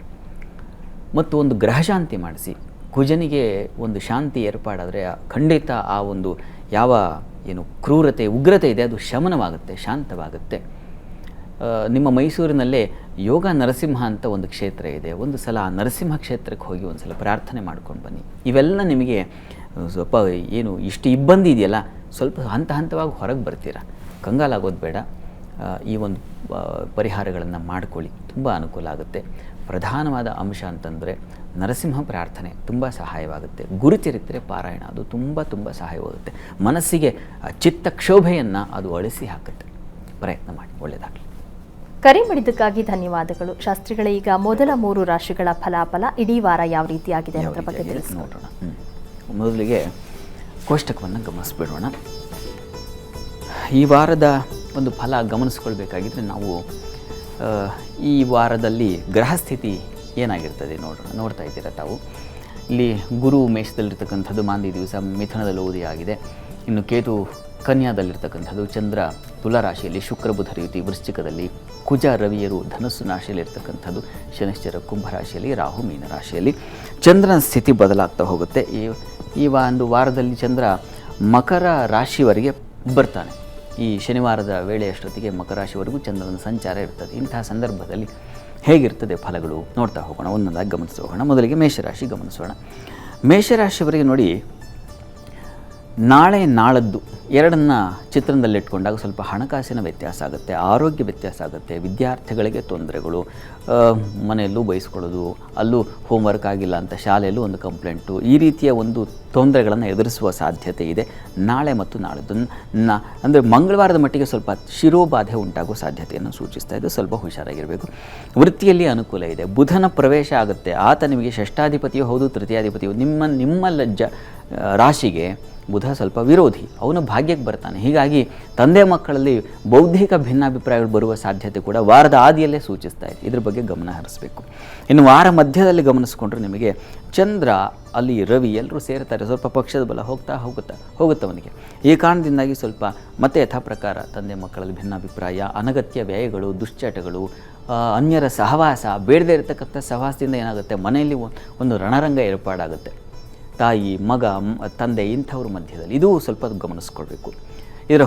ಮತ್ತು ಒಂದು ಗ್ರಹಶಾಂತಿ ಮಾಡಿಸಿ. ಕುಜನಿಗೆ ಒಂದು ಶಾಂತಿ ಏರ್ಪಾಡಾದರೆ ಖಂಡಿತ ಆ ಒಂದು ಯಾವ ಏನು ಕ್ರೂರತೆ, ಉಗ್ರತೆ ಇದೆ ಅದು ಶಮನವಾಗುತ್ತೆ, ಶಾಂತವಾಗುತ್ತೆ. ನಿಮ್ಮ ಮೈಸೂರಿನಲ್ಲೇ ಯೋಗ ನರಸಿಂಹ ಅಂತ ಒಂದು ಕ್ಷೇತ್ರ ಇದೆ. ಒಂದು ಸಲ ಆ ನರಸಿಂಹ ಕ್ಷೇತ್ರಕ್ಕೆ ಹೋಗಿ ಒಂದು ಸಲ ಪ್ರಾರ್ಥನೆ ಮಾಡ್ಕೊಂಡು ಬನ್ನಿ. ಇವೆಲ್ಲ ನಿಮಗೆ ಸ್ವಲ್ಪ ಏನು ಇಷ್ಟು ಇಬ್ಬಂದಿ ಇದೆಯಲ್ಲ, ಸ್ವಲ್ಪ ಹಂತ ಹಂತವಾಗಿ ಹೊರಗೆ ಬರ್ತೀರ. ಕಂಗಾಲಾಗೋದು ಬೇಡ. ಈ ಒಂದು ಪರಿಹಾರಗಳನ್ನು ಮಾಡಿಕೊಳ್ಳಿ, ತುಂಬ ಅನುಕೂಲ ಆಗುತ್ತೆ. ಪ್ರಧಾನವಾದ ಅಂಶ ಅಂತಂದರೆ ನರಸಿಂಹ ಪ್ರಾರ್ಥನೆ ತುಂಬ ಸಹಾಯವಾಗುತ್ತೆ. ಗುರುಚರಿತ್ರೆ ಪಾರಾಯಣ ಅದು ತುಂಬ ಸಹಾಯವಾಗುತ್ತೆ. ಮನಸ್ಸಿಗೆ ಚಿತ್ತಕ್ಷೋಭೆಯನ್ನು ಅದು ಅಳಿಸಿ ಹಾಕುತ್ತೆ. ಪ್ರಯತ್ನ ಮಾಡಿ, ಒಳ್ಳೆಯದಾಗಲಿ.
ಕರೆ ಮಾಡಿದ್ದಕ್ಕಾಗಿ ಧನ್ಯವಾದಗಳು. ಶಾಸ್ತ್ರಿಗಳೇ, ಈಗ ಮೊದಲ 3 ರಾಶಿಗಳ ಫಲಾಫಲ ಇಡೀ ವಾರ ಯಾವ ರೀತಿಯಾಗಿದೆ ಅನ್ನೋದ್ರ ಬಗ್ಗೆ ತಿಳಿಸಿ
ನೋಡೋಣ. ಮೊದಲಿಗೆ ಕೋಷ್ಟಕವನ್ನು ಗಮನಿಸ್ಬಿಡೋಣ. ಈ ವಾರದ ಒಂದು ಫಲ ಗಮನಿಸ್ಕೊಳ್ಬೇಕಾಗಿದ್ರೆ ನಾವು ಈ ವಾರದಲ್ಲಿ ಗ್ರಹಸ್ಥಿತಿ ಏನಾಗಿರ್ತದೆ ನೋಡ್ತಾ ಇದ್ದೀರಾ ತಾವು. ಇಲ್ಲಿ ಗುರು ಮೇಷದಲ್ಲಿರ್ತಕ್ಕಂಥದ್ದು ಮಾಂದಿ ದಿವಸ, ಮಿಥುನದಲ್ಲಿ ಉದಯ ಆಗಿದೆ. ಇನ್ನು ಕೇತು ಕನ್ಯಾದಲ್ಲಿರ್ತಕ್ಕಂಥದ್ದು, ಚಂದ್ರ ತುಲಾ ರಾಶಿಯಲ್ಲಿ, ಶುಕ್ರ ಬುಧರ ಯುತಿ ವೃಶ್ಚಿಕದಲ್ಲಿ, ಕುಜ ರವಿಯರು ಧನಸ್ಸು ರಾಶಿಯಲ್ಲಿ ಇರ್ತಕ್ಕಂಥದ್ದು, ಶನಿಶ್ಚರ ಕುಂಭ ರಾಶಿಯಲ್ಲಿ, ರಾಹು ಮೀನ ರಾಶಿಯಲ್ಲಿ. ಚಂದ್ರನ ಸ್ಥಿತಿ ಬದಲಾಗ್ತಾ ಹೋಗುತ್ತೆ. ಈ ಒಂದು ವಾರದಲ್ಲಿ ಚಂದ್ರ ಮಕರ ರಾಶಿವರೆಗೆ ಬರ್ತಾನೆ. ಈ ಶನಿವಾರದ ವೇಳೆಯಷ್ಟೊತ್ತಿಗೆ ಮಕರ ರಾಶಿವರೆಗೂ ಚಂದ್ರನ ಸಂಚಾರ ಇರ್ತದೆ. ಇಂತಹ ಸಂದರ್ಭದಲ್ಲಿ ಹೇಗಿರ್ತದೆ ಫಲಗಳು ನೋಡ್ತಾ ಹೋಗೋಣ, ಒಂದೊಂದಾಗಿ ಗಮನಿಸ್ತಾ ಹೋಗೋಣ. ಮೊದಲಿಗೆ ಮೇಷರಾಶಿ ಗಮನಿಸೋಣ. ಮೇಷರಾಶಿಯವರಿಗೆ ನೋಡಿ, ನಾಳೆ ನಾಳದ್ದು ಎರಡನ್ನ ಚಿತ್ರಣದಲ್ಲಿಟ್ಕೊಂಡಾಗ ಸ್ವಲ್ಪ ಹಣಕಾಸಿನ ವ್ಯತ್ಯಾಸ ಆಗುತ್ತೆ, ಆರೋಗ್ಯ ವ್ಯತ್ಯಾಸ ಆಗುತ್ತೆ, ವಿದ್ಯಾರ್ಥಿಗಳಿಗೆ ತೊಂದರೆಗಳು, ಮನೆಯಲ್ಲೂ ಬಯಸ್ಕೊಳ್ಳೋದು, ಅಲ್ಲೂ ಹೋಮ್ವರ್ಕ್ ಆಗಿಲ್ಲ ಅಂತ ಶಾಲೆಯಲ್ಲೂ ಒಂದು ಕಂಪ್ಲೇಂಟು, ಈ ರೀತಿಯ ಒಂದು ತೊಂದರೆಗಳನ್ನು ಎದುರಿಸುವ ಸಾಧ್ಯತೆ ಇದೆ ನಾಳೆ ಮತ್ತು ನಾಳದ್ದು. ಅಂದರೆ ಮಂಗಳವಾರದ ಮಟ್ಟಿಗೆ ಸ್ವಲ್ಪ ಶಿರೋಬಾಧೆ ಉಂಟಾಗುವ ಸಾಧ್ಯತೆಯನ್ನು ಸೂಚಿಸ್ತಾ ಇದೆ, ಸ್ವಲ್ಪ ಹುಷಾರಾಗಿರಬೇಕು. ವೃತ್ತಿಯಲ್ಲಿ ಅನುಕೂಲ ಇದೆ, ಬುಧನ ಪ್ರವೇಶ ಆಗುತ್ತೆ. ಆತ ನಿಮಗೆ ಷಷ್ಠಾಧಿಪತಿಯೂ ಹೌದು, ತೃತೀಯಾಧಿಪತಿಯು. ನಿಮ್ಮ ರಾಶಿಗೆ ಬುಧ ಸ್ವಲ್ಪ ವಿರೋಧಿ, ಅವನು ಭಾಗ್ಯಕ್ಕೆ ಬರ್ತಾನೆ. ಹೀಗಾಗಿ ತಂದೆ ಮಕ್ಕಳಲ್ಲಿ ಬೌದ್ಧಿಕ ಭಿನ್ನಾಭಿಪ್ರಾಯಗಳು ಬರುವ ಸಾಧ್ಯತೆ ಕೂಡ ವಾರದ ಆದಿಯಲ್ಲೇ ಸೂಚಿಸ್ತಾ ಇದೆ. ಇದ್ರ ಬಗ್ಗೆ ಗಮನ ಹರಿಸಬೇಕು. ಇನ್ನು ವಾರ ಮಧ್ಯದಲ್ಲಿ ಗಮನಿಸ್ಕೊಂಡ್ರೆ ನಿಮಗೆ ಚಂದ್ರ ಅಲ್ಲಿ ರವಿ ಎಲ್ಲರೂ ಸೇರ್ತಾರೆ, ಸ್ವಲ್ಪ ಪಕ್ಷದ ಬಲ ಹೋಗುತ್ತೆ ಅವನಿಗೆ. ಈ ಕಾರಣದಿಂದಾಗಿ ಸ್ವಲ್ಪ ಮತ್ತೆ ಯಥಾ ಪ್ರಕಾರ ತಂದೆ ಮಕ್ಕಳಲ್ಲಿ ಭಿನ್ನಾಭಿಪ್ರಾಯ, ಅನಗತ್ಯ ವ್ಯಯಗಳು, ದುಶ್ಚಟಗಳು, ಅನ್ಯರ ಸಹವಾಸ, ಬೇಡದೇ ಇರತಕ್ಕಂಥ ಸಹವಾಸದಿಂದ ಏನಾಗುತ್ತೆ, ಮನೆಯಲ್ಲಿ ಒಂದು ರಣರಂಗ ಏರ್ಪಾಡಾಗುತ್ತೆ. ತಾಯಿ, ಮಗ, ತಂದೆ ಇಂಥವ್ರ ಮಧ್ಯದಲ್ಲಿ ಇದು ಸ್ವಲ್ಪ ಗಮನಿಸ್ಕೊಳ್ಬೇಕು. ಇದರ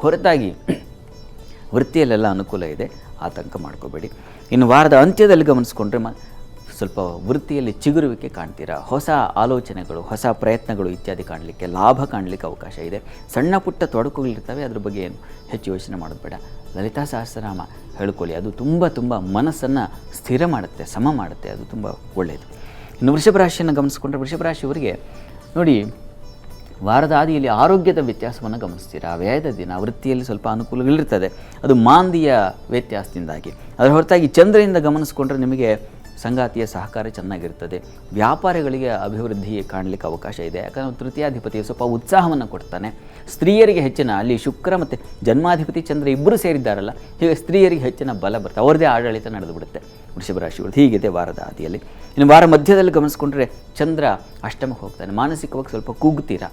ಹೊರತಾಗಿ ವೃತ್ತಿಯಲ್ಲೆಲ್ಲ ಅನುಕೂಲ ಇದೆ, ಆತಂಕ ಮಾಡ್ಕೋಬೇಡಿ. ಇನ್ನು ವಾರದ ಅಂತ್ಯದಲ್ಲಿ ಗಮನಿಸ್ಕೊಂಡ್ರೆ ಸ್ವಲ್ಪ ವೃತ್ತಿಯಲ್ಲಿ ಚಿಗುರುವಿಕೆ ಕಾಣ್ತೀರಾ, ಹೊಸ ಆಲೋಚನೆಗಳು, ಹೊಸ ಪ್ರಯತ್ನಗಳು ಇತ್ಯಾದಿ ಕಾಣಲಿಕ್ಕೆ, ಲಾಭ ಕಾಣಲಿಕ್ಕೆ ಅವಕಾಶ ಇದೆ. ಸಣ್ಣ ಪುಟ್ಟ ತೊಡಕುಗಳಿರ್ತವೆ, ಅದ್ರ ಬಗ್ಗೆ ಏನು ಹೆಚ್ಚು ಯೋಚನೆ ಮಾಡೋದು ಬೇಡ. ಲಲಿತಾ ಸಹಸ್ರನಾಮ ಹೇಳ್ಕೊಳ್ಳಿ, ಅದು ತುಂಬ ಮನಸ್ಸನ್ನು ಸ್ಥಿರ ಮಾಡುತ್ತೆ, ಸಮ ಮಾಡುತ್ತೆ, ಅದು ತುಂಬ ಒಳ್ಳೆಯದು. ಇನ್ನು ವೃಷಭ ರಾಶಿಯನ್ನು ಗಮನಿಸ್ಕೊಂಡ್ರೆ ವೃಷಭ ರಾಶಿಯವರಿಗೆ ನೋಡಿ, ವಾರದ ಆದಿಯಲ್ಲಿ ಆರೋಗ್ಯದ ವ್ಯತ್ಯಾಸವನ್ನು ಗಮನಿಸ್ತೀರಾ. ವ್ಯಯದ ದಿನ, ವೃತ್ತಿಯಲ್ಲಿ ಸ್ವಲ್ಪ ಅನುಕೂಲಗಳಿರ್ತದೆ, ಅದು ಮಾಂದಿಯ ವ್ಯತ್ಯಾಸದಿಂದಾಗಿ. ಅದರ ಹೊರತಾಗಿ ಚಂದ್ರನಿಂದ ಗಮನಿಸ್ಕೊಂಡ್ರೆ ನಿಮಗೆ ಸಂಗಾತಿಯ ಸಹಕಾರ ಚೆನ್ನಾಗಿರ್ತದೆ, ವ್ಯಾಪಾರಿಗಳಿಗೆ ಅಭಿವೃದ್ಧಿ ಕಾಣಲಿಕ್ಕೆ ಅವಕಾಶ ಇದೆ. ಯಾಕಂದರೆ ತೃತೀಯಾಧಿಪತಿ ಸ್ವಲ್ಪ ಉತ್ಸಾಹವನ್ನು ಕೊಡ್ತಾನೆ. ಸ್ತ್ರೀಯರಿಗೆ ಹೆಚ್ಚಿನ, ಅಲ್ಲಿ ಶುಕ್ರ ಮತ್ತು ಜನ್ಮಾಧಿಪತಿ ಚಂದ್ರ ಇಬ್ಬರು ಸೇರಿದ್ದಾರಲ್ಲ, ಹೀಗೆ ಸ್ತ್ರೀಯರಿಗೆ ಹೆಚ್ಚಿನ ಬಲ ಬರುತ್ತೆ, ಅವ್ರದ್ದೇ ಆಡಳಿತ ನಡೆದು ಬಿಡುತ್ತೆ ವೃಷಭ ರಾಶಿಗಳು. ಹೀಗಿದೆ ವಾರದ ಆದಿಯಲ್ಲಿ. ಇನ್ನು ವಾರ ಮಧ್ಯದಲ್ಲಿ ಗಮನಿಸ್ಕೊಂಡ್ರೆ ಚಂದ್ರ ಅಷ್ಟಮಕ್ಕೆ ಹೋಗ್ತಾನೆ. ಮಾನಸಿಕವಾಗಿ ಸ್ವಲ್ಪ ಕುಗ್ತೀರಾ,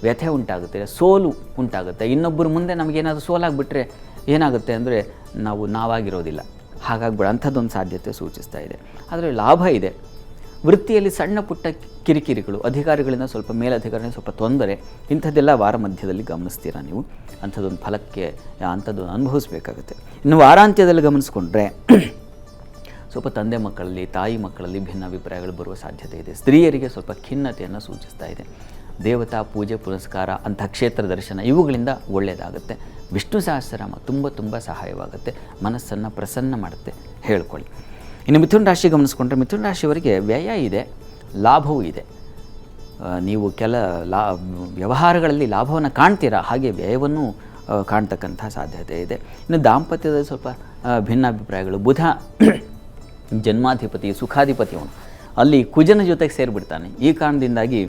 ವ್ಯಥೆ ಉಂಟಾಗುತ್ತೆ, ಸೋಲು ಉಂಟಾಗುತ್ತೆ. ಇನ್ನೊಬ್ಬರ ಮುಂದೆ ನಮಗೇನಾದರೂ ಸೋಲಾಗಿಬಿಟ್ರೆ ಏನಾಗುತ್ತೆ ಅಂದರೆ ನಾವಾಗಿರೋದಿಲ್ಲ, ಹಾಗಾಗ್ಬಿಡ ಅಂಥದ್ದೊಂದು ಸಾಧ್ಯತೆ ಸೂಚಿಸ್ತಾ ಇದೆ. ಆದರೆ ಲಾಭ ಇದೆ. ವೃತ್ತಿಯಲ್ಲಿ ಸಣ್ಣ ಪುಟ್ಟ ಕಿರಿಕಿರಿಗಳು, ಅಧಿಕಾರಿಗಳಿಂದ ಸ್ವಲ್ಪ ಮೇಲಧಿಕಾರಿಗಳಿಂದ ಸ್ವಲ್ಪ ತೊಂದರೆ, ಇಂಥದ್ದೆಲ್ಲ ವಾರ ಮಧ್ಯದಲ್ಲಿ ಗಮನಿಸ್ತೀರಾ ನೀವು. ಅಂಥದ್ದೊಂದು ಫಲಕ್ಕೆ ಅಂಥದ್ದೊಂದು ಅನುಭವಿಸ್ಬೇಕಾಗುತ್ತೆ. ಇನ್ನು ವಾರಾಂತ್ಯದಲ್ಲಿ ಗಮನಿಸ್ಕೊಂಡ್ರೆ ಸ್ವಲ್ಪ ತಂದೆ ಮಕ್ಕಳಲ್ಲಿ, ತಾಯಿ ಮಕ್ಕಳಲ್ಲಿ ಭಿನ್ನಾಭಿಪ್ರಾಯಗಳು ಬರುವ ಸಾಧ್ಯತೆ ಇದೆ. ಸ್ತ್ರೀಯರಿಗೆ ಸ್ವಲ್ಪ ಖಿನ್ನತೆಯನ್ನು ಸೂಚಿಸ್ತಾ ಇದೆ. ದೇವತಾ ಪೂಜೆ ಪುರಸ್ಕಾರ, ಅಂಥ ಕ್ಷೇತ್ರ ದರ್ಶನ ಇವುಗಳಿಂದ ಒಳ್ಳೆಯದಾಗುತ್ತೆ. ವಿಷ್ಣು ಸಹಸ್ರನಾಮ ತುಂಬ ಸಹಾಯವಾಗುತ್ತೆ, ಮನಸ್ಸನ್ನು ಪ್ರಸನ್ನ ಮಾಡುತ್ತೆ, ಹೇಳ್ಕೊಳ್ಳಿ. ಇನ್ನು ಮಿಥುನ ರಾಶಿ ಗಮನಿಸ್ಕೊಂಡ್ರೆ ಮಿಥುನ ರಾಶಿಯವರಿಗೆ ವ್ಯಯ ಇದೆ, ಲಾಭವೂ ಇದೆ. ನೀವು ವ್ಯವಹಾರಗಳಲ್ಲಿ ಲಾಭವನ್ನು ಕಾಣ್ತೀರಾ, ಹಾಗೆ ವ್ಯಯವನ್ನು ಕಾಣ್ತಕ್ಕಂಥ ಸಾಧ್ಯತೆ ಇದೆ. ಇನ್ನು ದಾಂಪತ್ಯದಲ್ಲಿ ಸ್ವಲ್ಪ ಭಿನ್ನಾಭಿಪ್ರಾಯಗಳು. ಬುಧ ಜನ್ಮಾಧಿಪತಿ, ಸುಖಾಧಿಪತಿ ಅವನು, ಅಲ್ಲಿ ಕುಜನ ಜೊತೆಗೆ ಸೇರಿಬಿಡ್ತಾನೆ. ಈ ಕಾರಣದಿಂದಾಗಿ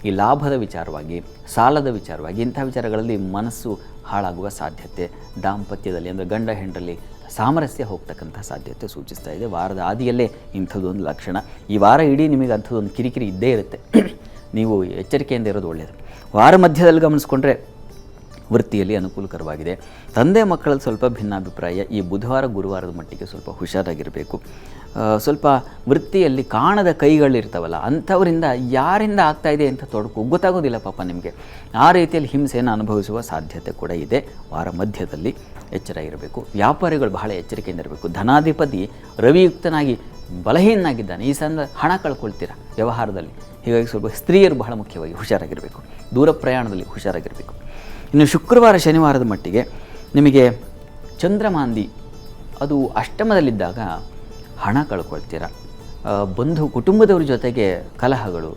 ಈ ಲಾಭದ ವಿಚಾರವಾಗಿ, ಸಾಲದ ವಿಚಾರವಾಗಿ, ಇಂಥ ವಿಚಾರಗಳಲ್ಲಿ ಮನಸ್ಸು ಹಾಳಾಗುವ ಸಾಧ್ಯತೆ, ದಾಂಪತ್ಯದಲ್ಲಿ ಅಂದರೆ ಗಂಡ ಹೆಂಡರಲ್ಲಿ ಸಾಮರಸ್ಯ ಹೋಗ್ತಕ್ಕಂಥ ಸಾಧ್ಯತೆ ಸೂಚಿಸ್ತಾ ಇದೆ. ವಾರದ ಆದಿಯಲ್ಲೇ ಇಂಥದ್ದೊಂದು ಲಕ್ಷಣ. ಈ ವಾರ ಇಡೀ ನಿಮಗೆ ಅಂಥದ್ದೊಂದು ಕಿರಿಕಿರಿ ಇದ್ದೇ ಇರುತ್ತೆ, ನೀವು ಎಚ್ಚರಿಕೆಯಿಂದ ಇರೋದು ಒಳ್ಳೆಯದು. ವಾರ ಮಧ್ಯದಲ್ಲಿ ಗಮನಿಸ್ಕೊಂಡ್ರೆ ವೃತ್ತಿಯಲ್ಲಿ ಅನುಕೂಲಕರವಾಗಿದೆ. ತಂದೆ ಮಕ್ಕಳಲ್ಲಿ ಸ್ವಲ್ಪ ಭಿನ್ನಾಭಿಪ್ರಾಯ. ಈ ಬುಧವಾರ ಗುರುವಾರದ ಮಟ್ಟಿಗೆ ಸ್ವಲ್ಪ ಹುಷಾರಾಗಿರಬೇಕು. ಸ್ವಲ್ಪ ವೃತ್ತಿಯಲ್ಲಿ ಕಾಣದ ಕೈಗಳಿರ್ತಾವಲ್ಲ, ಅಂಥವರಿಂದ ಯಾರಿಂದ ಆಗ್ತಾಯಿದೆ ಅಂತ ತೊಡಕು ಗೊತ್ತಾಗೋದಿಲ್ಲ ಪಾಪ ನಿಮಗೆ. ಆ ರೀತಿಯಲ್ಲಿ ಹಿಂಸೆಯನ್ನು ಅನುಭವಿಸುವ ಸಾಧ್ಯತೆ ಕೂಡ ಇದೆ. ವಾರ ಮಧ್ಯದಲ್ಲಿ ಎಚ್ಚರ ಇರಬೇಕು. ವ್ಯಾಪಾರಿಗಳು ಬಹಳ ಎಚ್ಚರಿಕೆಯಿಂದ ಇರಬೇಕು. ಧನಾಧಿಪತಿ ರವಿಯುಕ್ತನಾಗಿ ಬಲಹೀನಾಗಿದ್ದಾನೆ, ಈ ಹಣ ಕಳ್ಕೊಳ್ತೀರಾ ವ್ಯವಹಾರದಲ್ಲಿ. ಹೀಗಾಗಿ ಸ್ವಲ್ಪ ಸ್ತ್ರೀಯರು ಬಹಳ ಮುಖ್ಯವಾಗಿ ಹುಷಾರಾಗಿರಬೇಕು, ದೂರ ಪ್ರಯಾಣದಲ್ಲಿ ಹುಷಾರಾಗಿರಬೇಕು. ಇನ್ನು ಶುಕ್ರವಾರ ಶನಿವಾರದ ಮಟ್ಟಿಗೆ ನಿಮಗೆ ಚಂದ್ರಮಾಂದಿ ಅದು ಅಷ್ಟಮದಲ್ಲಿದ್ದಾಗ ಹಣ ಕಳ್ಕೊಳ್ತೀರ. ಕುಟುಂಬದವ್ರ ಜೊತೆಗೆ ಕಲಹಗಳು,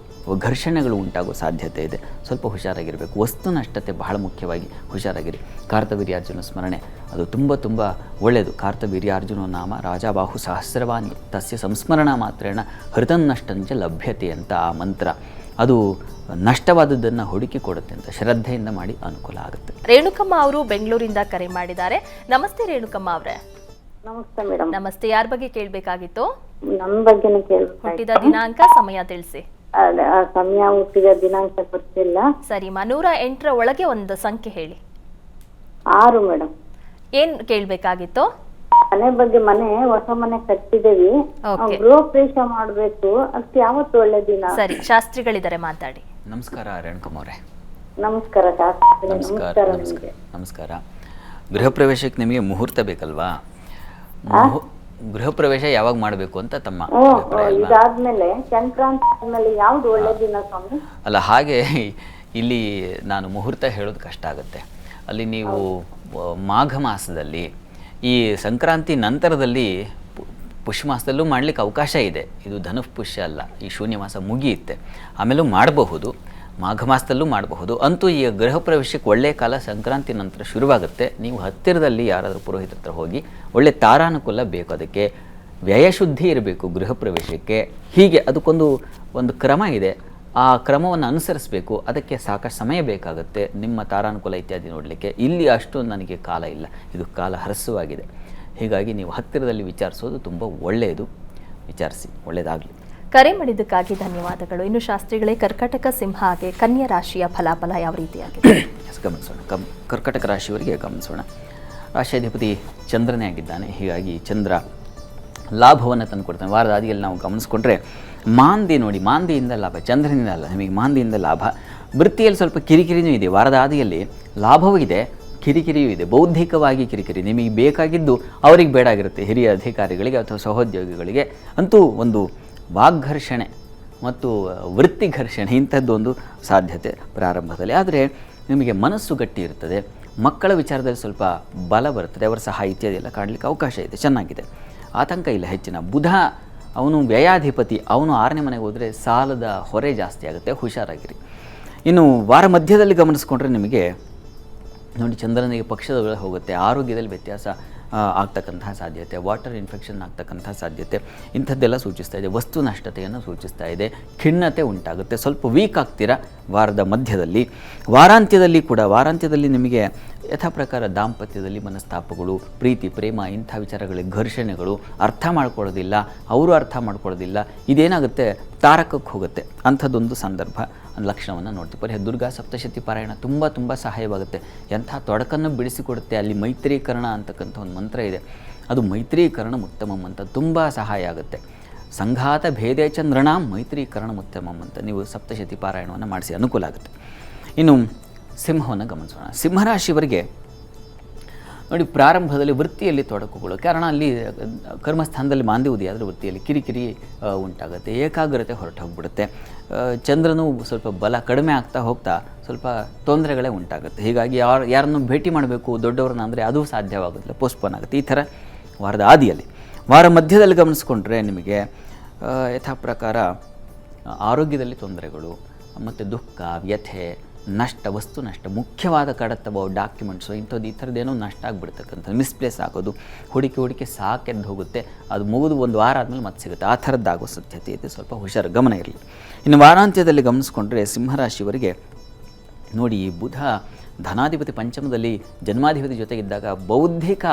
ಘರ್ಷಣೆಗಳು ಉಂಟಾಗೋ ಸಾಧ್ಯತೆ ಇದೆ. ಸ್ವಲ್ಪ ಹುಷಾರಾಗಿರಬೇಕು. ವಸ್ತು ನಷ್ಟತೆ ಬಹಳ ಮುಖ್ಯವಾಗಿ ಹುಷಾರಾಗಿರಿ. ಕಾರ್ತವೀರ್ಯಾರ್ಜುನ ಸ್ಮರಣೆ ಅದು ತುಂಬ ಒಳ್ಳೆಯದು. ಕಾರ್ತವೀರ್ಯಾರ್ಜುನ ನಾಮ ರಾಜಾಬಾಹು ಸಹಸ್ರವಾಣಿ ತಸ್ಯ ಸಂಸ್ಮರಣ ಮಾತ್ರೇಣ ಹೃತನ್ನಷ್ಟಂಚ ಲಭ್ಯತೆ ಅಂತ ಆ ಮಂತ್ರ, ಅದು ನಷ್ಟವಾದದ್ದನ್ನು ಹುಡುಕಿ ಕೊಡುತ್ತೆ ಅಂತ ಶ್ರದ್ಧೆಯಿಂದ ಮಾಡಿ ಅನುಕೂಲ ಆಗುತ್ತೆ.
ರೇಣುಕಮ್ಮ ಅವರು ಬೆಂಗಳೂರಿಂದ ಕರೆ ಮಾಡಿದ್ದಾರೆ. ನಮಸ್ತೆ ರೇಣುಕಮ್ಮ ಅವರೇ.
ನಮಸ್ತೆ ಮೇಡಮ್.
ನಮಸ್ತೆ. ಯಾರ ಬಗ್ಗೆ ಕೇಳಬೇಕಾಗಿತ್ತು?
ನನ್ನ ಬಗ್ಗೆನೇ ಕೇಳಬೇಕು.
ಹುಟ್ಟಿದ ದಿನಾಂಕ, ಸಮಯ ತಿಳಿಸಿ.
ಆ ಸಮಯ ಹುಟ್ಟಿದ ದಿನಾಂಕ ಗೊತ್ತಿಲ್ಲ.
ಸರಿ, 108ರ ಒಳಗೆ ಒಂದು ಸಂಖ್ಯೆ ಹೇಳಿ.
6 ಮೇಡಮ್.
ಏನ್ ಕೇಳ್ಬೇಕಾಗಿತ್ತು?
ಮನೆ ಬಗ್ಗೆ, ಮನೆ ಹೊಸ ಮನೆ ಕಟ್ಟಿದೇವಿ,
Okay.
ಗೃಹ ಪ್ರವೇಶ ಮಾಡ್ಬೇಕು, ಅದಕ್ಕೆ ಯಾವತ್ತು ಒಳ್ಳೆ ದಿನ?
ಸರಿ, ಶಾಸ್ತ್ರಿಗಳಿದ್ದಾರೆ, ಮಾತಾಡಿ.
ನಮಸ್ಕಾರ ರೇಣುಕಮ್ಮ ಅವರೇ.
ನಮಸ್ಕಾರ ಶಾಸ್ತ್ರಿ.
ನಮಸ್ಕಾರ
ನಮಸ್ಕಾರ
ನಮಸ್ಕಾರ
ನಿಮ್ಗೆ.
ನಮಸ್ಕಾರ. ಗೃಹ ಪ್ರವೇಶಕ್ಕೆ ನಿಮಗೆ ಮುಹೂರ್ತ ಬೇಕಲ್ವಾ? ಗೃಹ ಪ್ರವೇಶ ಯಾವಾಗ ಮಾಡಬೇಕು ಅಂತ ತಮ್ಮ ಅಭಿಪ್ರಾಯ ಅಲ್ವಾ?
ಇದಾದ್ಮೇಲೆ ಸಂಕ್ರಾಂತಿ ಆದ್ಮೇಲೆ ಯಾವ್ದು ಒಳ್ಳೆ ದಿನ ಸ್ವಾಮಿ?
ಅಲ್ಲ, ಹಾಗೆ ಇಲ್ಲಿ ನಾನು ಮುಹೂರ್ತ ಹೇಳೋದು ಕಷ್ಟ ಆಗುತ್ತೆ. ಅಲ್ಲಿ ನೀವು ಮಾಘ ಮಾಸದಲ್ಲಿ, ಈ ಸಂಕ್ರಾಂತಿ ನಂತರದಲ್ಲಿ ಪುಷ್ಯ ಮಾಸದಲ್ಲೂ ಮಾಡಲಿಕ್ಕೆ ಅವಕಾಶ ಇದೆ. ಇದು ಧನು ಪುಷ್ಯ ಅಲ್ಲ, ಈ ಶೂನ್ಯ ಮಾಸ ಮುಗಿಯುತ್ತೆ, ಆಮೇಲೂ ಮಾಡಬಹುದು, ಮಾಘ ಮಾಸದಲ್ಲೂ ಮಾಡಬಹುದು. ಅಂತೂ ಈ ಗೃಹ ಪ್ರವೇಶಕ್ಕೆ ಒಳ್ಳೆಯ ಕಾಲ ಸಂಕ್ರಾಂತಿ ನಂತರ ಶುರುವಾಗುತ್ತೆ. ನೀವು ಹತ್ತಿರದಲ್ಲಿ ಯಾರಾದರೂ ಪುರೋಹಿತರ ಹತ್ರ ಹೋಗಿ ಒಳ್ಳೆ ತಾರಾನುಕೂಲ ಬೇಕು, ಅದಕ್ಕೆ ವ್ಯಯಶುದ್ಧಿ ಇರಬೇಕು ಗೃಹ ಪ್ರವೇಶಕ್ಕೆ. ಹೀಗೆ ಅದಕ್ಕೊಂದು ಕ್ರಮ ಇದೆ, ಆ ಕ್ರಮವನ್ನು ಅನುಸರಿಸಬೇಕು. ಅದಕ್ಕೆ ಸಾಕಷ್ಟು ಸಮಯ ಬೇಕಾಗುತ್ತೆ, ನಿಮ್ಮ ತಾರಾನುಕೂಲ ಇತ್ಯಾದಿ ನೋಡಲಿಕ್ಕೆ. ಇಲ್ಲಿ ಅಷ್ಟು ನನಗೆ ಕಾಲ ಇಲ್ಲ, ಇದು ಕಾಲ ಹರಸುವಾಗಿದೆ. ಹೀಗಾಗಿ ನೀವು ಹತ್ತಿರದಲ್ಲಿ ವಿಚಾರಿಸೋದು ತುಂಬ ಒಳ್ಳೆಯದು. ವಿಚಾರಿಸಿ, ಒಳ್ಳೆಯದಾಗಲಿ.
ಕರೆ ಮಾಡಿದ್ದಕ್ಕಾಗಿ ಧನ್ಯವಾದಗಳು. ಇನ್ನು ಶಾಸ್ತ್ರಿಗಳೇ, ಕರ್ಕಾಟಕ ಸಿಂಹ ಹಾಗೆ ಕನ್ಯಾ ರಾಶಿಯ ಫಲಾಫಲ ಯಾವ ರೀತಿಯಾಗಿದೆ?
ಗಮನಿಸೋಣ. ಕರ್ಕಾಟಕ ರಾಶಿಯವರಿಗೆ ಗಮನಿಸೋಣ. ರಾಶಿಯಾಧಿಪತಿ ಚಂದ್ರನೇ ಆಗಿದ್ದಾನೆ. ಹೀಗಾಗಿ ಚಂದ್ರ ಲಾಭವನ್ನು ತಂದು ಕೊಡ್ತಾನೆ. ವಾರದ ಆದಿಯಲ್ಲಿ ನಾವು ಗಮನಿಸ್ಕೊಂಡ್ರೆ ಮಾಂದಿ ನೋಡಿ, ಮಾಂದಿಯಿಂದ ಲಾಭ, ಚಂದ್ರನಿಂದ ಅಲ್ಲ, ನಿಮಗೆ ಮಾಂದಿಯಿಂದ ಲಾಭ. ವೃತ್ತಿಯಲ್ಲಿ ಸ್ವಲ್ಪ ಕಿರಿಕಿರಿನೂ ಇದೆ. ವಾರದ ಆದಿಯಲ್ಲಿ ಲಾಭವೂ ಇದೆ, ಕಿರಿಕಿರಿಯೂ ಇದೆ. ಬೌದ್ಧಿಕವಾಗಿ ಕಿರಿಕಿರಿ ನಿಮಗೆ ಬೇಕಾಗಿದ್ದು ಅವರಿಗೆ ಬೇಡಾಗಿರುತ್ತೆ, ಹಿರಿಯ ಅಧಿಕಾರಿಗಳಿಗೆ ಅಥವಾ ಸಹೋದ್ಯೋಗಿಗಳಿಗೆ. ಅಂತೂ ಒಂದು ವಾಗ್ಘರ್ಷಣೆ ಮತ್ತು ವೃತ್ತಿ ಘರ್ಷಣೆ ಇಂಥದ್ದೊಂದು ಸಾಧ್ಯತೆ ಪ್ರಾರಂಭದಲ್ಲಿ. ಆದರೆ ನಿಮಗೆ ಮನಸ್ಸು ಗಟ್ಟಿ ಇರ್ತದೆ. ಮಕ್ಕಳ ವಿಚಾರದಲ್ಲಿ ಸ್ವಲ್ಪ ಬಲ ಬರ್ತದೆ, ಅವರ ಸಹಾಯ ಇತ್ಯಾದಿ ಎಲ್ಲ ಕಾಣಲಿಕ್ಕೆ ಅವಕಾಶ ಇದೆ, ಚೆನ್ನಾಗಿದೆ, ಆತಂಕ ಇಲ್ಲ ಹೆಚ್ಚಿನ. ಬುಧ ಅವನು ವ್ಯಯಾಧಿಪತಿ, ಅವನು 6ನೇ ಮನೆಗೆ ಹೋದರೆ ಸಾಲದ ಹೊರೆ ಜಾಸ್ತಿ ಆಗುತ್ತೆ, ಹುಷಾರಾಗಿರಿ. ಇನ್ನು ವಾರ ಮಧ್ಯದಲ್ಲಿ ಗಮನಿಸ್ಕೊಂಡ್ರೆ ನಿಮಗೆ ನೋಡಿ, ಚಂದ್ರನಿಗೆ ಪಕ್ಷದ ಒಳಗೆ ಹೋಗುತ್ತೆ, ಆರೋಗ್ಯದಲ್ಲಿ ವ್ಯತ್ಯಾಸ ಆಗ್ತಕ್ಕಂತಹ ಸಾಧ್ಯತೆ, ವಾಟರ್ ಇನ್ಫೆಕ್ಷನ್ ಆಗ್ತಕ್ಕಂಥ ಸಾಧ್ಯತೆ, ಇಂಥದ್ದೆಲ್ಲ ಸೂಚಿಸ್ತಾ ಇದೆ. ವಸ್ತು ನಷ್ಟತೆಯನ್ನು ಸೂಚಿಸ್ತಾ ಇದೆ. ಖಿನ್ನತೆ ಉಂಟಾಗುತ್ತೆ, ಸ್ವಲ್ಪ ವೀಕ್ ಆಗ್ತೀರಾ ವಾರದ ಮಧ್ಯದಲ್ಲಿ. ವಾರಾಂತ್ಯದಲ್ಲಿ ನಿಮಗೆ ಯಥಾ ಪ್ರಕಾರ ದಾಂಪತ್ಯದಲ್ಲಿ ಮನಸ್ತಾಪಗಳು, ಪ್ರೀತಿ ಪ್ರೇಮ ಇಂಥ ವಿಚಾರಗಳಿಗೆ ಘರ್ಷಣೆಗಳು, ಅರ್ಥ ಮಾಡ್ಕೊಳ್ಳೋದಿಲ್ಲ, ಅವರು ಅರ್ಥ ಮಾಡ್ಕೊಳ್ಳೋದಿಲ್ಲ, ಇದೇನಾಗುತ್ತೆ ತಾರಕಕ್ಕೆ ಹೋಗುತ್ತೆ. ಅಂಥದ್ದೊಂದು ಸಂದರ್ಭ ಲಕ್ಷಣವನ್ನು ನೋಡ್ತೀವಿ. ದುರ್ಗಾ ಸಪ್ತಶತಿ ಪಾರಾಯಣ ತುಂಬ ಸಹಾಯವಾಗುತ್ತೆ. ಎಂಥ ತೊಡಕನ್ನು ಬಿಡಿಸಿಕೊಡುತ್ತೆ. ಅಲ್ಲಿ ಮೈತ್ರೀಕರಣ ಅಂತಕ್ಕಂಥ ಒಂದು ಮಂತ್ರ ಇದೆ, ಅದು ಮೈತ್ರೀಕರಣ ಉತ್ತಮಂ ಅಂತ ತುಂಬ ಸಹಾಯ ಆಗುತ್ತೆ. ಸಂಘಾತ ಭೇದೇ ಚಂದ್ರಣ ಮೈತ್ರೀಕರಣ ಉತ್ತಮಂ ಅಂತ ನೀವು ಸಪ್ತಶತಿ ಪಾರಾಯಣವನ್ನು ಮಾಡಿಸಿ, ಅನುಕೂಲ ಆಗುತ್ತೆ. ಇನ್ನು ಸಿಂಹವನ್ನು ಗಮನಿಸೋಣ. ಸಿಂಹರಾಶಿಯವರಿಗೆ ನೋಡಿ, ಪ್ರಾರಂಭದಲ್ಲಿ ವೃತ್ತಿಯಲ್ಲಿ ತೊಡಕುಗಳು, ಕಾರಣ ಅಲ್ಲಿ ಕರ್ಮಸ್ಥಾನದಲ್ಲಿ ಮಾಂದಿ ಉದಿಯಾದರೆ ವೃತ್ತಿಯಲ್ಲಿ ಕಿರಿಕಿರಿ ಉಂಟಾಗುತ್ತೆ, ಏಕಾಗ್ರತೆ ಹೊರಟು ಹೋಗ್ಬಿಡುತ್ತೆ. ಚಂದ್ರನು ಸ್ವಲ್ಪ ಬಲ ಕಡಿಮೆ ಆಗ್ತಾ ಹೋಗ್ತಾ ಸ್ವಲ್ಪ ತೊಂದರೆಗಳೇ ಉಂಟಾಗುತ್ತೆ. ಹೀಗಾಗಿ ಯಾರನ್ನು ಭೇಟಿ ಮಾಡಬೇಕು ದೊಡ್ಡವ್ರನ್ನ ಅಂದರೆ ಅದು ಸಾಧ್ಯವಾಗೋದಿಲ್ಲ, ಪೋಸ್ಟ್ಪೋನ್ ಆಗುತ್ತೆ. ಈ ಥರ ವಾರದ ಆದಿಯಲ್ಲಿ. ವಾರ ಮಧ್ಯದಲ್ಲಿ ಗಮನಿಸ್ಕೊಂಡ್ರೆ ನಿಮಗೆ ಯಥಾ ಪ್ರಕಾರ ಆರೋಗ್ಯದಲ್ಲಿ ತೊಂದರೆಗಳು ಮತ್ತು ದುಃಖ, ವ್ಯಥೆ, ನಷ್ಟ, ವಸ್ತು ನಷ್ಟ, ಮುಖ್ಯವಾದ ಕಡತವ, ಡಾಕ್ಯುಮೆಂಟ್ಸು ಇಂಥದ್ದು ಈ ಥರದ್ದೇನೋ ನಷ್ಟ ಆಗಿಬಿಡ್ತಕ್ಕಂಥದ್ದು, ಮಿಸ್ಪ್ಲೇಸ್ ಆಗೋದು, ಹುಡುಕಿ ಸಾಕೆದ್ದು ಹೋಗುತ್ತೆ, ಅದು ಮುಗಿದು ಒಂದು ವಾರ ಆದಮೇಲೆ ಮತ್ತೆ ಸಿಗುತ್ತೆ, ಆ ಥರದ್ದಾಗೋ ಸಾಧ್ಯತೆ ಇದೆ. ಸ್ವಲ್ಪ ಹುಷಾರು, ಗಮನ ಇರಲಿ. ಇನ್ನು ವಾರಾಂತ್ಯದಲ್ಲಿ ಗಮನಿಸ್ಕೊಂಡ್ರೆ ಸಿಂಹರಾಶಿಯವರಿಗೆ ನೋಡಿ, ಬುಧ ಧನಾಧಿಪತಿ ಪಂಚಮದಲ್ಲಿ ಜನ್ಮಾಧಿಪತಿ ಜೊತೆಗಿದ್ದಾಗ ಬೌದ್ಧಿಕ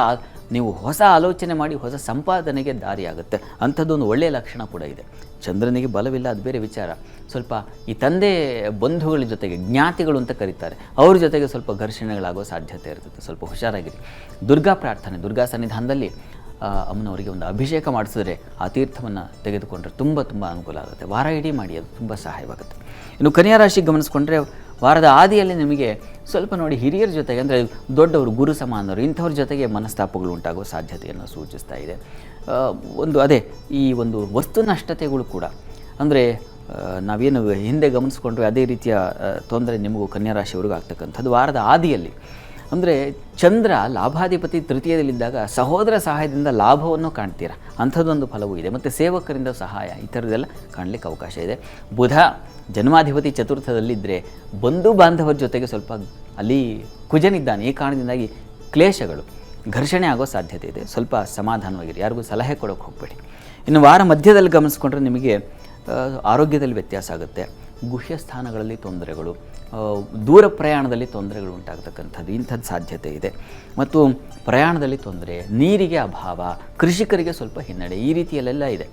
ನೀವು ಹೊಸ ಆಲೋಚನೆ ಮಾಡಿ ಹೊಸ ಸಂಪಾದನೆಗೆ ದಾರಿಯಾಗುತ್ತೆ. ಅಂಥದ್ದೊಂದು ಒಳ್ಳೆಯ ಲಕ್ಷಣ ಕೂಡ ಇದೆ. ಚಂದ್ರನಿಗೆ ಬಲವಿಲ್ಲ, ಅದು ಬೇರೆ ವಿಚಾರ. ಸ್ವಲ್ಪ ಈ ತಂದೆ ಬಂಧುಗಳ ಜೊತೆಗೆ, ಜ್ಞಾತಿಗಳು ಅಂತ ಕರೀತಾರೆ, ಅವ್ರ ಜೊತೆಗೆ ಸ್ವಲ್ಪ ಘರ್ಷಣೆಗಳಾಗೋ ಸಾಧ್ಯತೆ ಇರ್ತದೆ, ಸ್ವಲ್ಪ ಹುಷಾರಾಗಿರಿ. ದುರ್ಗಾ ಪ್ರಾರ್ಥನೆ, ದುರ್ಗಾ ಸನ್ನಿಧಾನದಲ್ಲಿ ಅಮ್ಮನವರಿಗೆ ಒಂದು ಅಭಿಷೇಕ ಮಾಡಿಸಿದ್ರೆ, ಆ ತೀರ್ಥವನ್ನು ತೆಗೆದುಕೊಂಡ್ರೆ ತುಂಬ ಅನುಕೂಲ ಆಗುತ್ತೆ. ವಾರ ಇಡೀ ಮಾಡಿ, ಅದು ತುಂಬ ಸಹಾಯವಾಗುತ್ತೆ. ಇನ್ನು ಕನ್ಯಾ ರಾಶಿ ಗಮನಿಸ್ಕೊಂಡ್ರೆ ವಾರದ ಆದಿಯಲ್ಲಿ ನಿಮಗೆ ಸ್ವಲ್ಪ ನೋಡಿ, ಹಿರಿಯರ ಜೊತೆಗೆ ಅಂದರೆ ದೊಡ್ಡವರು, ಗುರು ಸಮಾನರು ಇಂಥವ್ರ ಜೊತೆಗೆ ಮನಸ್ತಾಪಗಳು ಉಂಟಾಗುವ ಸಾಧ್ಯತೆಯನ್ನು ಸೂಚಿಸ್ತಾ ಇದೆ. ಈ ಒಂದು ವಸ್ತು ನಷ್ಟತೆಗಳು ಕೂಡ, ಅಂದರೆ ನಾವೇನು ಹಿಂದೆ ಗಮನಿಸ್ಕೊಂಡ್ರೆ ಅದೇ ರೀತಿಯ ತೊಂದರೆ ನಿಮಗೂ ಕನ್ಯಾ ರಾಶಿಯವರೆಗೂ ಆಗ್ತಕ್ಕಂಥದ್ದು ವಾರದ ಆದಿಯಲ್ಲಿ. ಅಂದರೆ ಚಂದ್ರ ಲಾಭಾಧಿಪತಿ ತೃತೀಯದಲ್ಲಿದ್ದಾಗ ಸಹೋದರ ಸಹಾಯದಿಂದ ಲಾಭವನ್ನು ಕಾಣ್ತೀರ, ಅಂಥದ್ದೊಂದು ಫಲವೂ ಇದೆ. ಮತ್ತು ಸೇವಕರಿಂದ ಸಹಾಯ, ಈ ಥರದ್ದೆಲ್ಲ ಕಾಣಲಿಕ್ಕೆ ಅವಕಾಶ ಇದೆ. ಬುಧ ಜನ್ಮಾಧಿಪತಿ ಚತುರ್ಥದಲ್ಲಿದ್ದರೆ ಬಂಧು ಬಾಂಧವರ ಜೊತೆಗೆ ಸ್ವಲ್ಪ ಅಲ್ಲಿ ಕುಜನಿದ್ದಾನೆ, ಈ ಕಾರಣದಿಂದಾಗಿ ಕ್ಲೇಶಗಳು, ಘರ್ಷಣೆ ಆಗೋ ಸಾಧ್ಯತೆ ಇದೆ. ಸ್ವಲ್ಪ ಸಮಾಧಾನವಾಗಿರಿ, ಯಾರಿಗೂ ಸಲಹೆ ಕೊಡೋಕ್ಕೆ ಹೋಗಬೇಡಿ. ಇನ್ನು ವಾರ ಮಧ್ಯದಲ್ಲಿ ಗಮನಿಸ್ಕೊಂಡ್ರೆ ನಿಮಗೆ ಆರೋಗ್ಯದಲ್ಲಿ ವ್ಯತ್ಯಾಸ ಆಗುತ್ತೆ, ಗುಹ್ಯ ಸ್ಥಾನಗಳಲ್ಲಿ ತೊಂದರೆಗಳು, ದೂರ ಪ್ರಯಾಣದಲ್ಲಿ ತೊಂದರೆಗಳು ಉಂಟಾಗತಕ್ಕಂಥದ್ದು ಇಂಥದ್ದು ಸಾಧ್ಯತೆ ಇದೆ. ಮತ್ತು ಪ್ರಯಾಣದಲ್ಲಿ ತೊಂದರೆ, ನೀರಿಗೆ ಅಭಾವ, ಕೃಷಿಕರಿಗೆ ಸ್ವಲ್ಪ ಹಿನ್ನಡೆ, ಈ ರೀತಿಯಲ್ಲೆಲ್ಲ ಇದೆ.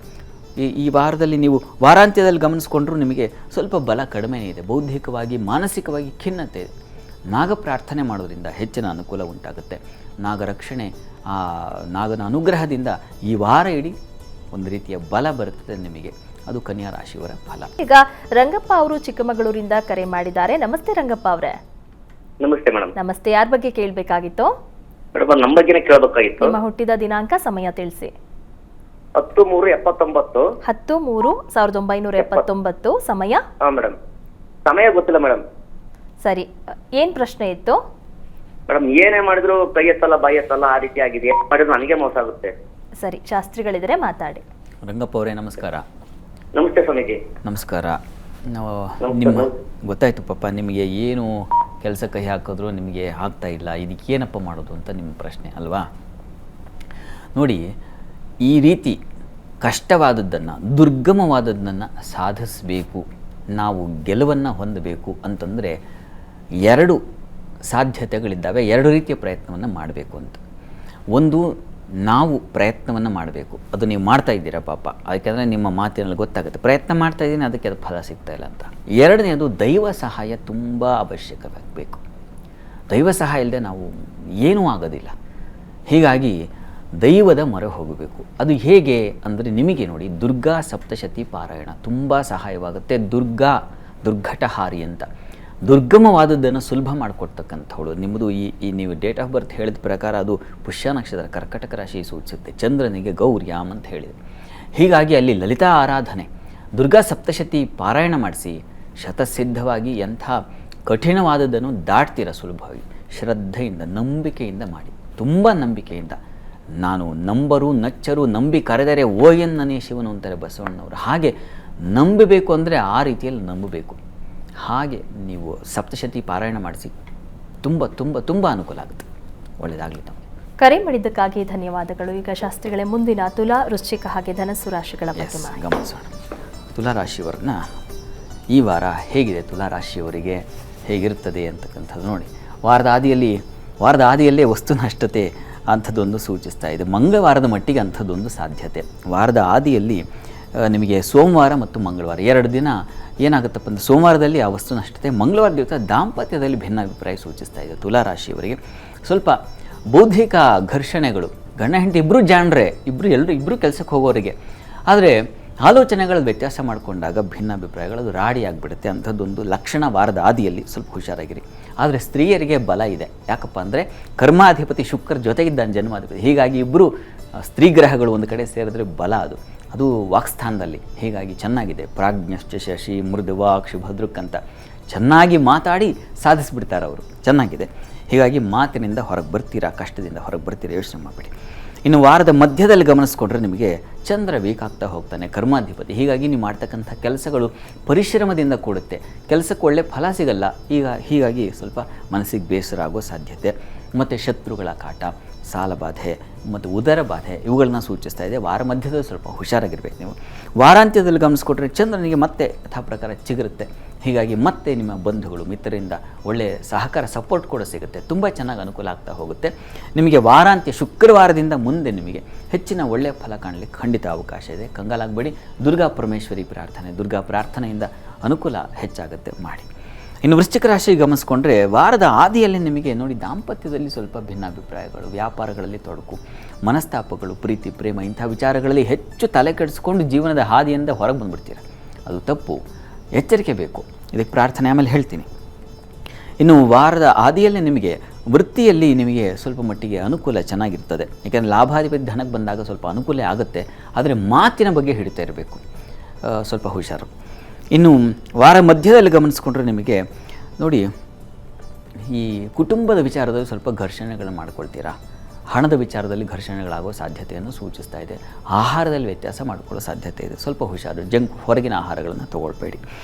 ಈ ವಾರದಲ್ಲಿ ನೀವು ವಾರಾಂತ್ಯದಲ್ಲಿ ಗಮನಿಸ್ಕೊಂಡ್ರೂ ನಿಮಗೆ ಸ್ವಲ್ಪ ಬಲ ಕಡಿಮೆ ಇದೆ. ಬೌದ್ಧಿಕವಾಗಿ ಮಾನಸಿಕವಾಗಿ ಖಿನ್ನತೆ ಇದೆ. ನಾಗ ಪ್ರಾರ್ಥನೆ ಮಾಡೋದ್ರಿಂದ ಹೆಚ್ಚಿನ ಅನುಕೂಲ ಉಂಟಾಗುತ್ತೆ. ನಾಗರಕ್ಷಣೆ, ಆ ನಾಗನ ಅನುಗ್ರಹದಿಂದ ಈ ವಾರ ಇಡೀ ಒಂದು ರೀತಿಯ ಬಲ ಬರುತ್ತದೆ ನಿಮಗೆ. ಅದು ಕನ್ಯಾ ರಾಶಿಯವರ ಫಲ.
ಈಗ ರಂಗಪ್ಪ ಅವರು ಚಿಕ್ಕಮಗಳೂರಿಂದ ಕರೆ ಮಾಡಿದ್ದಾರೆ. ನಮಸ್ತೆ ರಂಗಪ್ಪ ಅವರೇ.
ನಮಸ್ತೆ ಮೇಡಮ್.
ನಮಸ್ತೆ. ಯಾರ ಬಗ್ಗೆ ಕೇಳಬೇಕಾಗಿತ್ತು?
ಮೇಡಮ್ ನಮ್ಮ ಬಗ್ಗೆನೇ ಕೇಳಬೇಕಾಗಿತ್ತು.
ನಿಮ್ಮ ಹುಟ್ಟಿದ ದಿನಾಂಕ, ಸಮಯ ತಿಳಿಸಿ.
10/3/79.
10/3/1979. ಸಮಯ?
ಹಾ ಮೇಡಮ್, ಸಮಯ ಗೊತ್ತಿಲ್ಲ ಮೇಡಮ್.
ಸರಿ, ಏನ್ ಪ್ರಶ್ನೆ ಇತ್ತು?
ಮೇಡಮ್ ಏನೇ ಮಾಡಿದ್ರು ಕೈ ಎತ್ತಲ್ಲ ಬಾಯಿ ಎತ್ತಲ್ಲ ಆ ರೀತಿ ಆಗಿದೆ. ಏನ್ ಮಾಡಿದ್ರು ನನಗೆ ಮೋಸ ಆಗುತ್ತೆ.
ಸರಿ, ಶಾಸ್ತ್ರಿಗಳಿದ್ರೆ ಮಾತಾಡಿ.
ರಂಗಪ್ಪ ಅವರೇ ನಮಸ್ಕಾರ.
ನಮಸ್ತೆ ಸ್ವಾಮೀಜಿ.
ನಮಸ್ಕಾರ. ನಿಮ್ಮ ಗೊತ್ತಾಯ್ತು ಪಾಪ, ನಿಮಗೆ ಏನು ಕೆಲಸ ಕೈ ಹಾಕಿದ್ರು ನಿಮಗೆ ಆಗ್ತಾ ಇಲ್ಲ, ಇದಕ್ಕೇನಪ್ಪ ಮಾಡೋದು ಅಂತ ನಿಮ್ಮ ಪ್ರಶ್ನೆ ಅಲ್ವಾ? ನೋಡಿ, ಈ ರೀತಿ ಕಷ್ಟವಾದದ್ದನ್ನು, ದುರ್ಗಮವಾದದ್ದನ್ನು ಸಾಧಿಸಬೇಕು, ನಾವು ಗೆಲುವನ್ನು ಹೊಂದಬೇಕು ಅಂತಂದರೆ 2 ಸಾಧ್ಯತೆಗಳಿದ್ದಾವೆ. 2 ರೀತಿಯ ಪ್ರಯತ್ನವನ್ನು ಮಾಡಬೇಕು ಅಂತ. ಒಂದು, ನಾವು ಪ್ರಯತ್ನವನ್ನು ಮಾಡಬೇಕು. ಅದು ನೀವು ಮಾಡ್ತಾ ಇದ್ದೀರಾ ಪಾಪ, ಯಾಕೆಂದರೆ ನಿಮ್ಮ ಮಾತಿನಲ್ಲಿ ಗೊತ್ತಾಗುತ್ತೆ ಪ್ರಯತ್ನ ಮಾಡ್ತಾ ಇದ್ದೀನಿ, ಅದಕ್ಕೆ ಅದು ಫಲ ಸಿಗ್ತಾ ಇಲ್ಲ ಅಂತ. 2ನೇದು, ದೈವ ಸಹಾಯ ತುಂಬ ಅವಶ್ಯಕವಾಗಬೇಕು. ದೈವ ಸಹಾಯ ಇಲ್ಲದೆ ನಾವು ಏನೂ ಆಗೋದಿಲ್ಲ. ಹೀಗಾಗಿ ದೈವದ ಮೊರೆ ಹೋಗಬೇಕು. ಅದು ಹೇಗೆ ಅಂದರೆ, ನಿಮಗೆ ನೋಡಿ, ದುರ್ಗಾ ಸಪ್ತಶತಿ ಪಾರಾಯಣ ತುಂಬ ಸಹಾಯವಾಗುತ್ತೆ. ದುರ್ಘಟಹಾರಿ ಅಂತ ದುರ್ಗಮವಾದದ್ದನ್ನು ಸುಲಭ ಮಾಡಿಕೊಡ್ತಕ್ಕಂಥವಳು. ನಿಮ್ಮದು ಈ ನೀವು ಡೇಟ್ ಆಫ್ ಬರ್ತ್ ಹೇಳಿದ ಪ್ರಕಾರ ಅದು ಪುಷ್ಯ ನಕ್ಷತ್ರ, ಕರ್ಕಟಕ ರಾಶಿ ಸೂಚಿಸುತ್ತೆ. ಚಂದ್ರನಿಗೆ ಗೌರ್ಯಾಮ್ ಅಂತ ಹೇಳಿದೆ. ಹೀಗಾಗಿ ಅಲ್ಲಿ ಲಲಿತಾ ಆರಾಧನೆ, ದುರ್ಗಾ ಸಪ್ತಶತಿ ಪಾರಾಯಣ ಮಾಡಿಸಿ ಶತಸಿದ್ಧವಾಗಿ ಎಂಥ ಕಠಿಣವಾದದ್ದನ್ನು ದಾಟ್ತೀರ ಸುಲಭವಾಗಿ. ಶ್ರದ್ಧೆಯಿಂದ, ನಂಬಿಕೆಯಿಂದ ಮಾಡಿ, ತುಂಬ ನಂಬಿಕೆಯಿಂದ. ನಾನು ನಂಬರು ನಚ್ಚರು ನಂಬಿ ಕರೆದರೆ ಓಯನ್ನನೇ ಶಿವನು ಅಂತಾರೆ ಬಸವಣ್ಣವರು. ಹಾಗೆ ನಂಬಬೇಕು ಅಂದರೆ ಆ ರೀತಿಯಲ್ಲಿ ನಂಬಬೇಕು. ಹಾಗೆ ನೀವು ಸಪ್ತಶತಿ ಪಾರಾಯಣ ಮಾಡಿಸಿ, ತುಂಬ ತುಂಬ ತುಂಬ ಅನುಕೂಲ ಆಗುತ್ತೆ. ಒಳ್ಳೆಯದಾಗಲಿ. ನಮಗೆ
ಕರೆ ಮಾಡಿದ್ದಕ್ಕಾಗಿ ಧನ್ಯವಾದಗಳು. ಈಗ ಶಾಸ್ತ್ರಿಗಳೇ, ಮುಂದಿನ ತುಲಾ, ವೃಶ್ಚಿಕ ಹಾಗೆ ಧನಸ್ಸು ರಾಶಿಗಳ ಬಗ್ಗೆ
ಗಮನಿಸೋಣ. ತುಲಾ ರಾಶಿಯವರನ್ನ ಈ ವಾರ ಹೇಗಿದೆ, ತುಲಾ ರಾಶಿಯವರಿಗೆ ಹೇಗಿರ್ತದೆ ಅಂತಕ್ಕಂಥದ್ದು ನೋಡಿ. ವಾರದ ಆದಿಯಲ್ಲೇ ವಸ್ತು ನಷ್ಟತೆ ಅಂಥದ್ದೊಂದು ಸೂಚಿಸ್ತಾ ಇದೆ. ಮಂಗಳವಾರದ ಮಟ್ಟಿಗೆ ಅಂಥದ್ದೊಂದು ಸಾಧ್ಯತೆ. ವಾರದ ಆದಿಯಲ್ಲಿ ನಿಮಗೆ ಸೋಮವಾರ ಮತ್ತು ಮಂಗಳವಾರ 2 ದಿನ ಏನಾಗುತ್ತಪ್ಪ ಅಂದರೆ, ಸೋಮವಾರದಲ್ಲಿ ಆ ವಸ್ತು ನಷ್ಟತೆ, ಮಂಗಳವಾರ ದಿವಸ ದಾಂಪತ್ಯದಲ್ಲಿ ಭಿನ್ನಾಭಿಪ್ರಾಯ ಸೂಚಿಸ್ತಾ ಇದೆ. ತುಲಾ ರಾಶಿಯವರಿಗೆ ಸ್ವಲ್ಪ ಬೌದ್ಧಿಕ ಘರ್ಷಣೆಗಳು, ಗಂಡ ಹೆಂಡತಿ ಇಬ್ಬರು ಜಾಣ್ರೆ, ಇಬ್ಬರು ಕೆಲಸಕ್ಕೆ ಹೋಗೋರಿಗೆ, ಆದರೆ ಆಲೋಚನೆಗಳ ವ್ಯತ್ಯಾಸ ಮಾಡಿಕೊಂಡಾಗ ಭಿನ್ನಾಭಿಪ್ರಾಯಗಳು, ಅದು ರಾಡಿ ಆಗಿಬಿಡುತ್ತೆ. ಅಂಥದ್ದೊಂದು ಲಕ್ಷಣ ವಾರದ ಆದಿಯಲ್ಲಿ. ಸ್ವಲ್ಪ ಹುಷಾರಾಗಿರಿ. ಆದರೆ ಸ್ತ್ರೀಯರಿಗೆ ಬಲ ಇದೆ. ಯಾಕಪ್ಪ ಅಂದರೆ, ಕರ್ಮಾಧಿಪತಿ ಶುಕ್ರ ಜೊತೆಗಿದ್ದಾನೆ ಜನ್ಮಾಧಿಪತಿ. ಹೀಗಾಗಿ ಇಬ್ಬರು ಸ್ತ್ರೀ ಗ್ರಹಗಳು ಒಂದು ಕಡೆ ಸೇರಿದ್ರೆ ಬಲ ಅದು ವಾಕ್ಸ್ಥಾನದಲ್ಲಿ. ಹೀಗಾಗಿ ಚೆನ್ನಾಗಿದೆ. ಪ್ರಾಜ್ಞಶ್ಚ ಶಶಿ ಮೃದುವಾಕ್ಷಿ ಭದ್ರಕ್ ಅಂತ ಚೆನ್ನಾಗಿ ಮಾತಾಡಿ ಸಾಧಿಸಿಬಿಡ್ತಾರೆ ಅವರು. ಚೆನ್ನಾಗಿದೆ. ಹೀಗಾಗಿ ಮಾತಿನಿಂದ ಹೊರಗೆ ಬರ್ತೀರಾ, ಕಷ್ಟದಿಂದ ಹೊರಗೆ ಬರ್ತೀರಾ, ಯೋಚನೆ ಮಾಡಬೇಡಿ. ಇನ್ನು ವಾರದ ಮಧ್ಯದಲ್ಲಿ ಗಮನಿಸ್ಕೊಂಡ್ರೆ ನಿಮಗೆ ಚಂದ್ರ ವೀಕ್ ಆಗ್ತಾ ಹೋಗ್ತಾನೆ, ಕರ್ಮಾಧಿಪತಿ. ಹೀಗಾಗಿ ನೀವು ಮಾಡ್ತಕ್ಕಂಥ ಕೆಲಸಗಳು ಪರಿಶ್ರಮದಿಂದ ಕೂಡುತ್ತೆ. ಕೆಲಸಕ್ಕೆ ಒಳ್ಳೆ ಫಲ ಸಿಗಲ್ಲ. ಹೀಗಾಗಿ ಸ್ವಲ್ಪ ಮನಸ್ಸಿಗೆ ಬೇಸರ ಆಗೋ ಸಾಧ್ಯತೆ, ಮತ್ತು ಶತ್ರುಗಳ ಕಾಟ, ಸಾಲಬಾಧೆ ಮತ್ತು ಉದರ ಬಾಧೆ ಇವುಗಳನ್ನ ಸೂಚಿಸ್ತಾ ಇದೆ. ವಾರ ಮಧ್ಯದಲ್ಲಿ ಸ್ವಲ್ಪ ಹುಷಾರಾಗಿರ್ಬೇಕು ನೀವು. ವಾರಾಂತ್ಯದಲ್ಲಿ ಗಮನಿಸ್ಕೊಟ್ರೆ ಚಂದ್ರನಿಗೆ ಮತ್ತೆ ಯಥಾ ಪ್ರಕಾರ ಚಿಗುರುತ್ತೆ. ಹೀಗಾಗಿ ಮತ್ತೆ ನಿಮ್ಮ ಬಂಧುಗಳು, ಮಿತ್ರರಿಂದ ಒಳ್ಳೆಯ ಸಹಕಾರ, ಸಪೋರ್ಟ್ ಕೂಡ ಸಿಗುತ್ತೆ. ತುಂಬ ಚೆನ್ನಾಗಿ ಅನುಕೂಲ ಆಗ್ತಾ ಹೋಗುತ್ತೆ ನಿಮಗೆ. ವಾರಾಂತ್ಯ ಶುಕ್ರವಾರದಿಂದ ಮುಂದೆ ನಿಮಗೆ ಹೆಚ್ಚಿನ ಒಳ್ಳೆಯ ಫಲ ಕಾಣಲಿಕ್ಕೆ ಖಂಡಿತ ಅವಕಾಶ ಇದೆ. ಕಂಗಾಲಾಗಬೇಡಿ. ದುರ್ಗಾ ಪರಮೇಶ್ವರಿ ಪ್ರಾರ್ಥನೆ, ದುರ್ಗಾ ಪ್ರಾರ್ಥನೆಯಿಂದ ಅನುಕೂಲ ಹೆಚ್ಚಾಗುತ್ತೆ, ಮಾಡಿ. ಇನ್ನು ವೃಶ್ಚಿಕ ರಾಶಿ ಗಮನಿಸ್ಕೊಂಡ್ರೆ ವಾರದ ಆದಿಯಲ್ಲಿ ನಿಮಗೆ ನೋಡಿ, ದಾಂಪತ್ಯದಲ್ಲಿ ಸ್ವಲ್ಪ ಭಿನ್ನಾಭಿಪ್ರಾಯಗಳು, ವ್ಯಾಪಾರಗಳಲ್ಲಿ ತೊಡಕು, ಮನಸ್ತಾಪಗಳು, ಪ್ರೀತಿ ಪ್ರೇಮ ಇಂಥ ವಿಚಾರಗಳಲ್ಲಿ ಹೆಚ್ಚು ತಲೆ ಕೆಡಿಸ್ಕೊಂಡು ಜೀವನದ ಹಾದಿಯಿಂದ ಹೊರಗೆ ಬಂದುಬಿಡ್ತೀರ. ಅದು ತಪ್ಪು, ಎಚ್ಚರಿಕೆ ಬೇಕು. ಇದಕ್ಕೆ ಪ್ರಾರ್ಥನೆ ಆಮೇಲೆ ಹೇಳ್ತೀನಿ. ಇನ್ನು ವಾರದ ಆದಿಯಲ್ಲೇ ನಿಮಗೆ ವೃತ್ತಿಯಲ್ಲಿ ನಿಮಗೆ ಸ್ವಲ್ಪ ಮಟ್ಟಿಗೆ ಅನುಕೂಲ ಚೆನ್ನಾಗಿರ್ತದೆ. ಯಾಕೆಂದರೆ ಲಾಭಾಧಿಪತಿ ಧನಕ್ಕೆ ಬಂದಾಗ ಸ್ವಲ್ಪ ಅನುಕೂಲ ಆಗುತ್ತೆ. ಆದರೆ ಮಾತಿನ ಬಗ್ಗೆ ಹಿಡಿತಾ ಇರಬೇಕು, ಸ್ವಲ್ಪ ಹುಷಾರು. ಇನ್ನು ವಾರ ಮಧ್ಯದಲ್ಲಿ ಗಮನಿಸ್ಕೊಂಡ್ರೆ ನಿಮಗೆ ನೋಡಿ, ಈ ಕುಟುಂಬದ ವಿಚಾರದಲ್ಲಿ ಸ್ವಲ್ಪ ಘರ್ಷಣೆಗಳನ್ನು ಮಾಡ್ಕೊಳ್ತೀರಾ. ಹಣದ ವಿಚಾರದಲ್ಲಿ ಘರ್ಷಣೆಗಳಾಗೋ ಸಾಧ್ಯತೆಯನ್ನು ಸೂಚಿಸ್ತಾ ಇದೆ. ಆಹಾರದಲ್ಲಿ ವ್ಯತ್ಯಾಸ ಮಾಡಿಕೊಳ್ಳೋ ಸಾಧ್ಯತೆ ಇದೆ. ಸ್ವಲ್ಪ ಹುಷಾರು. ಹೊರಗಿನ ಆಹಾರಗಳನ್ನು ತೊಗೊಳ್ಬೇಡಿ.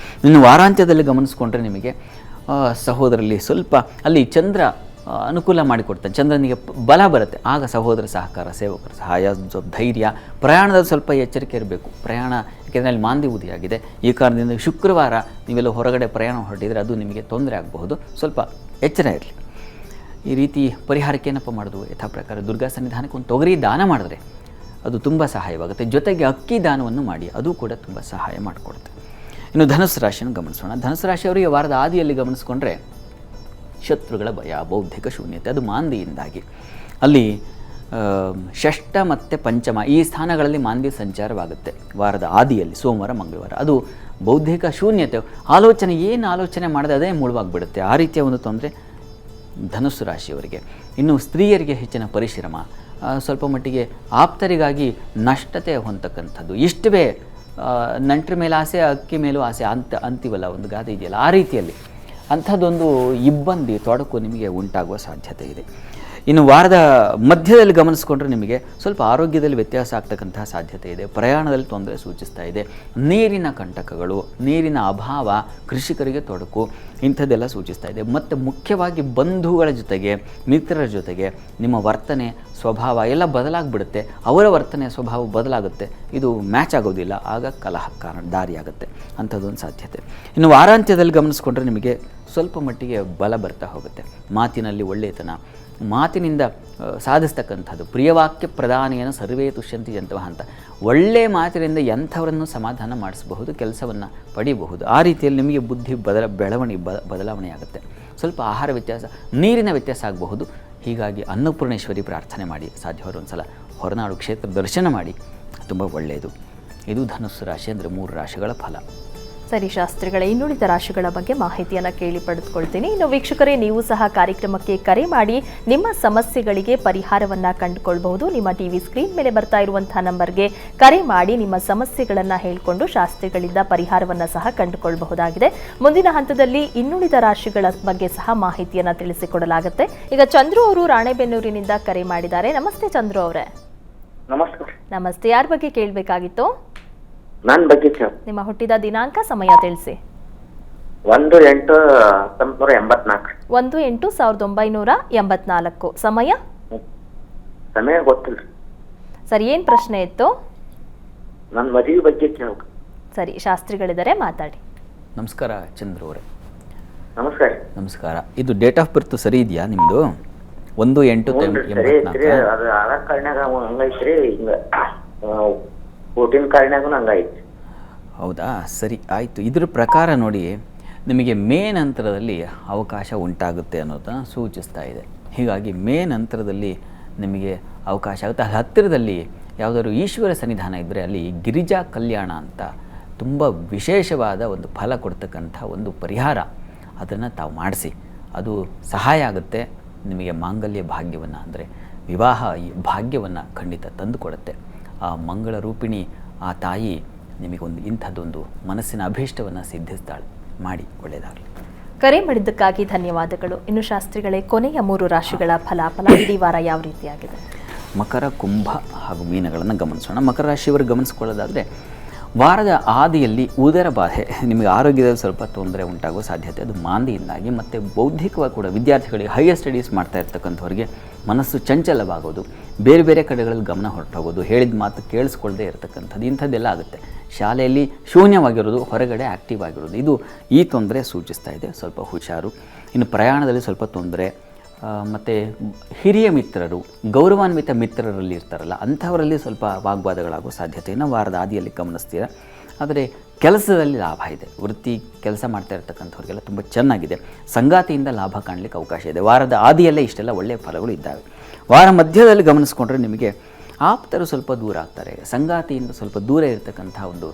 ಇನ್ನು ವಾರಾಂತ್ಯದಲ್ಲಿ ಗಮನಿಸ್ಕೊಂಡ್ರೆ ನಿಮಗೆ ಸಹೋದರಲ್ಲಿ ಸ್ವಲ್ಪ ಅಲ್ಲಿ ಚಂದ್ರ ಅನುಕೂಲ ಮಾಡಿಕೊಡ್ತಾನೆ. ಚಂದ್ರನಿಗೆ ಬಲ ಬರುತ್ತೆ. ಆಗ ಸಹೋದರ ಸಹಕಾರ, ಸೇವಕರ ಸಹಾಯ, ಧೈರ್ಯ. ಪ್ರಯಾಣದಲ್ಲಿ ಸ್ವಲ್ಪ ಎಚ್ಚರಿಕೆ ಇರಬೇಕು. ಪ್ರಯಾಣ ಯಾಕೆಂದರೆ ಅಲ್ಲಿ ಮಾಂದ್ಯವುದಿಯಾಗಿದೆ. ಈ ಕಾರಣದಿಂದ ಶುಕ್ರವಾರ ನೀವೆಲ್ಲ ಹೊರಗಡೆ ಪ್ರಯಾಣ ಹೊರಟಿದರೆ ಅದು ನಿಮಗೆ ತೊಂದರೆ ಆಗಬಹುದು. ಸ್ವಲ್ಪ ಎಚ್ಚರ ಇರಲಿ. ಈ ರೀತಿ ಪರಿಹಾರಕ್ಕೆ ಏನಪ್ಪ ಮಾಡೋದು, ಯಥಾ ಪ್ರಕಾರ ದುರ್ಗಾ ಸನ್ನಿಧಾನಕ್ಕೆ ಒಂದು ತೊಗರಿ ದಾನ ಮಾಡಿದ್ರೆ ಅದು ತುಂಬ ಸಹಾಯವಾಗುತ್ತೆ. ಜೊತೆಗೆ ಅಕ್ಕಿ ದಾನವನ್ನು ಮಾಡಿ, ಅದು ಕೂಡ ತುಂಬ ಸಹಾಯ ಮಾಡಿಕೊಡುತ್ತೆ. ಇನ್ನು ಧನುಸ್ಸು ರಾಶಿಯನ್ನು ಗಮನಿಸೋಣ. ಧನುಸ್ಸು ರಾಶಿಯವರಿಗೆ ವಾರದ ಆದಿಯಲ್ಲಿ ಗಮನಿಸ್ಕೊಂಡ್ರೆ ಶತ್ರುಗಳ ಭಯ, ಬೌದ್ಧಿಕ ಶೂನ್ಯತೆ, ಅದು ಮಾಂದಿಯಿಂದಾಗಿ. ಅಲ್ಲಿ ಷಷ್ಠ ಮತ್ತು ಪಂಚಮ ಈ ಸ್ಥಾನಗಳಲ್ಲಿ ಮಾಂದಿ ಸಂಚಾರವಾಗುತ್ತೆ ವಾರದ ಆದಿಯಲ್ಲಿ, ಸೋಮವಾರ ಮಂಗಳವಾರ. ಅದು ಬೌದ್ಧಿಕ ಶೂನ್ಯತೆ, ಏನು ಆಲೋಚನೆ ಮಾಡದೆ ಅದೇ ಮುಳುವಾಗಿಬಿಡುತ್ತೆ. ಆ ರೀತಿಯ ಒಂದು ತೊಂದರೆ ಧನುಸ್ಸು ರಾಶಿಯವರಿಗೆ. ಇನ್ನು ಸ್ತ್ರೀಯರಿಗೆ ಹೆಚ್ಚಿನ ಪರಿಶ್ರಮ, ಸ್ವಲ್ಪ ಮಟ್ಟಿಗೆ ಆಪ್ತರಿಗಾಗಿ ನಷ್ಟತೆ ಹೊಂದತಕ್ಕಂಥದ್ದು. ಇಷ್ಟವೇ ನಂಟರ ಮೇಲೆ ಆಸೆ, ಅಕ್ಕಿ ಮೇಲೂ ಆಸೆ ಅಂತೀವಲ್ಲ, ಒಂದು ಗಾದೆ ಇದೆಯಲ್ಲ, ಆ ರೀತಿಯಲ್ಲಿ ಅಂಥದ್ದೊಂದು ಇಬ್ಬಂದಿ, ತೊಡಕು ನಿಮಗೆ ಉಂಟಾಗುವ ಸಾಧ್ಯತೆ ಇದೆ. ಇನ್ನು ವಾರದ ಮಧ್ಯದಲ್ಲಿ ಗಮನಿಸ್ಕೊಂಡ್ರೆ ನಿಮಗೆ ಸ್ವಲ್ಪ ಆರೋಗ್ಯದಲ್ಲಿ ವ್ಯತ್ಯಾಸ ಆಗ್ತಕ್ಕಂತಹ ಸಾಧ್ಯತೆ ಇದೆ. ಪ್ರಯಾಣದಲ್ಲಿ ತೊಂದರೆ ಸೂಚಿಸ್ತಾ ಇದೆ. ನೀರಿನ ಕಂಟಕಗಳು, ನೀರಿನ ಅಭಾವ, ಕೃಷಿಕರಿಗೆ ತೊಡಕು, ಇಂಥದ್ದೆಲ್ಲ ಸೂಚಿಸ್ತಾ ಇದೆ. ಮತ್ತು ಮುಖ್ಯವಾಗಿ ಬಂಧುಗಳ ಜೊತೆಗೆ, ಮಿತ್ರರ ಜೊತೆಗೆ ನಿಮ್ಮ ವರ್ತನೆ, ಸ್ವಭಾವ ಎಲ್ಲ ಬದಲಾಗಿಬಿಡುತ್ತೆ. ಅವರ ವರ್ತನೆ, ಸ್ವಭಾವ ಬದಲಾಗುತ್ತೆ. ಇದು ಮ್ಯಾಚ್ ಆಗೋದಿಲ್ಲ, ಆಗ ಕಲಹ ಕಾರಣ ದಾರಿಯಾಗುತ್ತೆ. ಅಂಥದ್ದೊಂದು ಸಾಧ್ಯತೆ. ಇನ್ನು ವಾರಾಂತ್ಯದಲ್ಲಿ ಗಮನಿಸ್ಕೊಂಡ್ರೆ ನಿಮಗೆ ಸ್ವಲ್ಪ ಮಟ್ಟಿಗೆ ಬಲ ಬರ್ತಾ ಹೋಗುತ್ತೆ. ಮಾತಿನಲ್ಲಿ ಒಳ್ಳೆಯತನ, ಮಾತಿನಿಂದ ಸಾಧಿಸ್ತಕ್ಕಂಥದ್ದು. ಪ್ರಿಯವಾಕ್ಯ ಪ್ರಧಾನೇನ ಸರ್ವೇ ತುಷ್ಯಂತಿ ಜಂತವ ಅಂತ. ಒಳ್ಳೆಯ ಮಾತಿನಿಂದ ಎಂಥವರನ್ನು ಸಮಾಧಾನ ಮಾಡಿಸಬಹುದು, ಕೆಲಸವನ್ನು ಪಡೆಯಬಹುದು. ಆ ರೀತಿಯಲ್ಲಿ ನಿಮಗೆ ಬುದ್ಧಿ ಬದಲಾವಣೆ ಆಗುತ್ತೆ. ಸ್ವಲ್ಪ ಆಹಾರ ವ್ಯತ್ಯಾಸ, ನೀರಿನ ವ್ಯತ್ಯಾಸ ಆಗಬಹುದು. ಹೀಗಾಗಿ ಅನ್ನಪೂರ್ಣೇಶ್ವರಿ ಪ್ರಾರ್ಥನೆ ಮಾಡಿ, ಸಾಧ್ಯವಾದ ಒಂದು ಸಲ ಹೊರನಾಡು ಕ್ಷೇತ್ರ ದರ್ಶನ ಮಾಡಿ, ತುಂಬ ಒಳ್ಳೆಯದು. ಇದು ಧನುಸ್ಸು ರಾಶಿ ಅಂದರೆ 3 ರಾಶಿಗಳ ಫಲ.
ಸರಿ ಶಾಸ್ತ್ರಿಗಳ ಇನ್ನುಳಿದ ರಾಶಿಗಳ ಬಗ್ಗೆ ಮಾಹಿತಿಯನ್ನು ಕೇಳಿ ಪಡೆದುಕೊಳ್ತೀನಿ. ಇನ್ನು ವೀಕ್ಷಕರೇ, ನೀವು ಸಹ ಕಾರ್ಯಕ್ರಮಕ್ಕೆ ಕರೆ ಮಾಡಿ ನಿಮ್ಮ ಸಮಸ್ಯೆಗಳಿಗೆ ಪರಿಹಾರವನ್ನು ಕಂಡುಕೊಳ್ಬಹುದು. ನಿಮ್ಮ ಟಿವಿ ಸ್ಕ್ರೀನ್ ಮೇಲೆ ಬರ್ತಾ ಇರುವಂತಹ ನಂಬರ್ಗೆ ಕರೆ ಮಾಡಿ ನಿಮ್ಮ ಸಮಸ್ಯೆಗಳನ್ನು ಹೇಳಿಕೊಂಡು ಶಾಸ್ತ್ರಿಗಳಿಂದ ಪರಿಹಾರವನ್ನು ಸಹ ಕಂಡುಕೊಳ್ಳಬಹುದಾಗಿದೆ. ಮುಂದಿನ ಹಂತದಲ್ಲಿ ಇನ್ನುಳಿದ ರಾಶಿಗಳ ಬಗ್ಗೆ ಸಹ ಮಾಹಿತಿಯನ್ನು ತಿಳಿಸಿಕೊಡಲಾಗುತ್ತೆ. ಈಗ ಚಂದ್ರು ಅವರು ರಾಣೆಬೆನ್ನೂರಿನಿಂದ ಕರೆ ಮಾಡಿದ್ದಾರೆ. ನಮಸ್ತೆ ಚಂದ್ರು ಅವರೇ.
ನಮಸ್ಕಾರ.
ನಮಸ್ತೆ. ಯಾರ ಬಗ್ಗೆ ಕೇಳಬೇಕಾಗಿತ್ತು?
ನನ್ನ ಬಗ್ಗೆ
ನಿಮ್ಮ ಹುಟ್ಟಿದ ದಿನಾಂಕ, ಸಮಯ ತಿಳಿಸಿ.
1/8/1984.
1/8/1984. ಸಮಯ
ಗೊತ್ತಿಲ್ಲ.
ಸರಿ, ಏನ್ ಪ್ರಶ್ನೆ ಇತ್ತು?
ನನ್ನ ಮದುವೆ ಬಗ್ಗೆ ಕೇಳಬೇಕು.
ಸರಿ, ಶಾಸ್ತ್ರಿಗಳಿದ್ದಾರೆ, ಮಾತಾಡಿ.
ನಮಸ್ಕಾರ ಚಂದ್ರು ಅವರೇ.
ನಮಸ್ಕಾರ.
ನಮಸ್ಕಾರ. ಇದು ಡೇಟ್ ಆಫ್ ಬರ್ತ್ ಸರಿ ಇದೆಯಾ ನಿಮ್ಮದು? 1/8/84.
ಅದು ಆಧಾರ್ ಕಾರ್ಡ್ನಾಗ ಹಂಗೈತ್ರಿ, ಹಿಂಗ ವೋಟಿಂಗ್ ಕಾರ್ಡ್ನಾಗೂ ಹಂಗೈತಿ.
ಹೌದಾ, ಸರಿ, ಆಯಿತು. ಇದ್ರ ಪ್ರಕಾರ ನೋಡಿ, ನಿಮಗೆ ಮೇ ನಂತರದಲ್ಲಿ ಅವಕಾಶ ಉಂಟಾಗುತ್ತೆ ಅನ್ನೋದನ್ನ ಸೂಚಿಸ್ತಾ ಇದೆ. ಹೀಗಾಗಿ ಮೇ ನಂತರದಲ್ಲಿ ನಿಮಗೆ ಅವಕಾಶ ಆಗುತ್ತೆ. ಹತ್ತಿರದಲ್ಲಿ ಯಾವುದಾದ್ರು ಈಶ್ವರ ಸನ್ನಿಧಾನ ಇದ್ದರೆ ಅಲ್ಲಿ ಗಿರಿಜಾ ಕಲ್ಯಾಣ ಅಂತ ತುಂಬ ವಿಶೇಷವಾದ ಒಂದು ಫಲ ಕೊಡ್ತಕ್ಕಂಥ ಒಂದು ಪರಿಹಾರ, ಅದನ್ನು ತಾವು ಮಾಡಿಸಿ. ಅದು ಸಹಾಯ ಆಗುತ್ತೆ ನಿಮಗೆ. ಮಾಂಗಲ್ಯ ಭಾಗ್ಯವನ್ನು, ಅಂದರೆ ವಿವಾಹ ಭಾಗ್ಯವನ್ನು ಖಂಡಿತ ತಂದು ಕೊಡುತ್ತೆ. ಆ ಮಂಗಳ ರೂಪಿಣಿ ಆ ತಾಯಿ ನಿಮಗೊಂದು ಇಂಥದ್ದೊಂದು ಮನಸ್ಸಿನ ಅಭೀಷ್ಟವನ್ನು ಸಿದ್ಧಿಸ್ತಾಳೆ. ಮಾಡಿ, ಒಳ್ಳೆಯದಾಗಲಿ.
ಕರೆ ಮಾಡಿದ್ದಕ್ಕಾಗಿ ಧನ್ಯವಾದಗಳು. ಇನ್ನು ಶಾಸ್ತ್ರಿಗಳೇ, ಕೊನೆಯ 3 ರಾಶಿಗಳ ಫಲಾಫಲ ಇಡೀ ವಾರ ಯಾವ ರೀತಿಯಾಗಿದೆ?
ಮಕರ, ಕುಂಭ ಹಾಗೂ ಮೀನಗಳನ್ನು ಗಮನಿಸೋಣ. ಮಕರ ರಾಶಿಯವರು ಗಮನಿಸ್ಕೊಳ್ಳೋದಾದರೆ ವಾರದ ಆದಿಯಲ್ಲಿ ಉದರ ಬಾಧೆ, ನಿಮಗೆ ಆರೋಗ್ಯದಲ್ಲಿ ಸ್ವಲ್ಪ ತೊಂದರೆ ಉಂಟಾಗುವ ಸಾಧ್ಯತೆ, ಅದು ಮಾಂದಿಯಿಂದಾಗಿ. ಮತ್ತು ಬೌದ್ಧಿಕವಾಗಿ ಕೂಡ ವಿದ್ಯಾರ್ಥಿಗಳಿಗೆ, ಹೈಯರ್ ಸ್ಟಡೀಸ್ ಮಾಡ್ತಾ ಇರ್ತಕ್ಕಂಥವ್ರಿಗೆ ಮನಸ್ಸು ಚಂಚಲವಾಗೋದು, ಬೇರೆ ಬೇರೆ ಕಡೆಗಳಲ್ಲಿ ಗಮನ ಹೊರಟೋಗೋದು, ಹೇಳಿದ ಮಾತು ಕೇಳಿಸ್ಕೊಳ್ಳದೆ ಇರತಕ್ಕಂಥದ್ದು, ಇಂಥದ್ದೆಲ್ಲ ಆಗುತ್ತೆ. ಶಾಲೆಯಲ್ಲಿ ಶೂನ್ಯವಾಗಿರೋದು, ಹೊರಗಡೆ ಆ್ಯಕ್ಟಿವ್ ಆಗಿರೋದು, ಇದು ಈ ತೊಂದರೆ ಸೂಚಿಸ್ತಾ ಇದೆ. ಸ್ವಲ್ಪ ಹುಷಾರು. ಇನ್ನು ಪ್ರಯಾಣದಲ್ಲಿ ಸ್ವಲ್ಪ ತೊಂದರೆ, ಮತ್ತು ಹಿರಿಯ ಮಿತ್ರರು, ಗೌರವಾನ್ವಿತ ಮಿತ್ರರಲ್ಲಿ ಇರ್ತಾರಲ್ಲ, ಅಂಥವರಲ್ಲಿ ಸ್ವಲ್ಪ ವಾಗ್ವಾದಗಳಾಗೋ ಸಾಧ್ಯತೆಯನ್ನು ವಾರದ ಆದಿಯಲ್ಲಿ ಗಮನಿಸ್ತೀರ. ಆದರೆ ಕೆಲಸದಲ್ಲಿ ಲಾಭ ಇದೆ. ವೃತ್ತಿ ಕೆಲಸ ಮಾಡ್ತಾ ಇರ್ತಕ್ಕಂಥವ್ರಿಗೆಲ್ಲ ತುಂಬ ಚೆನ್ನಾಗಿದೆ. ಸಂಗಾತಿಯಿಂದ ಲಾಭ ಕಾಣಲಿಕ್ಕೆ ಅವಕಾಶ ಇದೆ. ವಾರದ ಆದಿಯಲ್ಲೇ ಇಷ್ಟೆಲ್ಲ ಒಳ್ಳೆಯ ಫಲಗಳು ಇದ್ದಾವೆ. ವಾರ ಮಧ್ಯದಲ್ಲಿ ಗಮನಿಸ್ಕೊಂಡ್ರೆ ನಿಮಗೆ ಆಪ್ತರು ಸ್ವಲ್ಪ ದೂರ ಆಗ್ತಾರೆ. ಸಂಗಾತಿಯಿಂದ ಸ್ವಲ್ಪ ದೂರ ಇರತಕ್ಕಂಥ ಒಂದು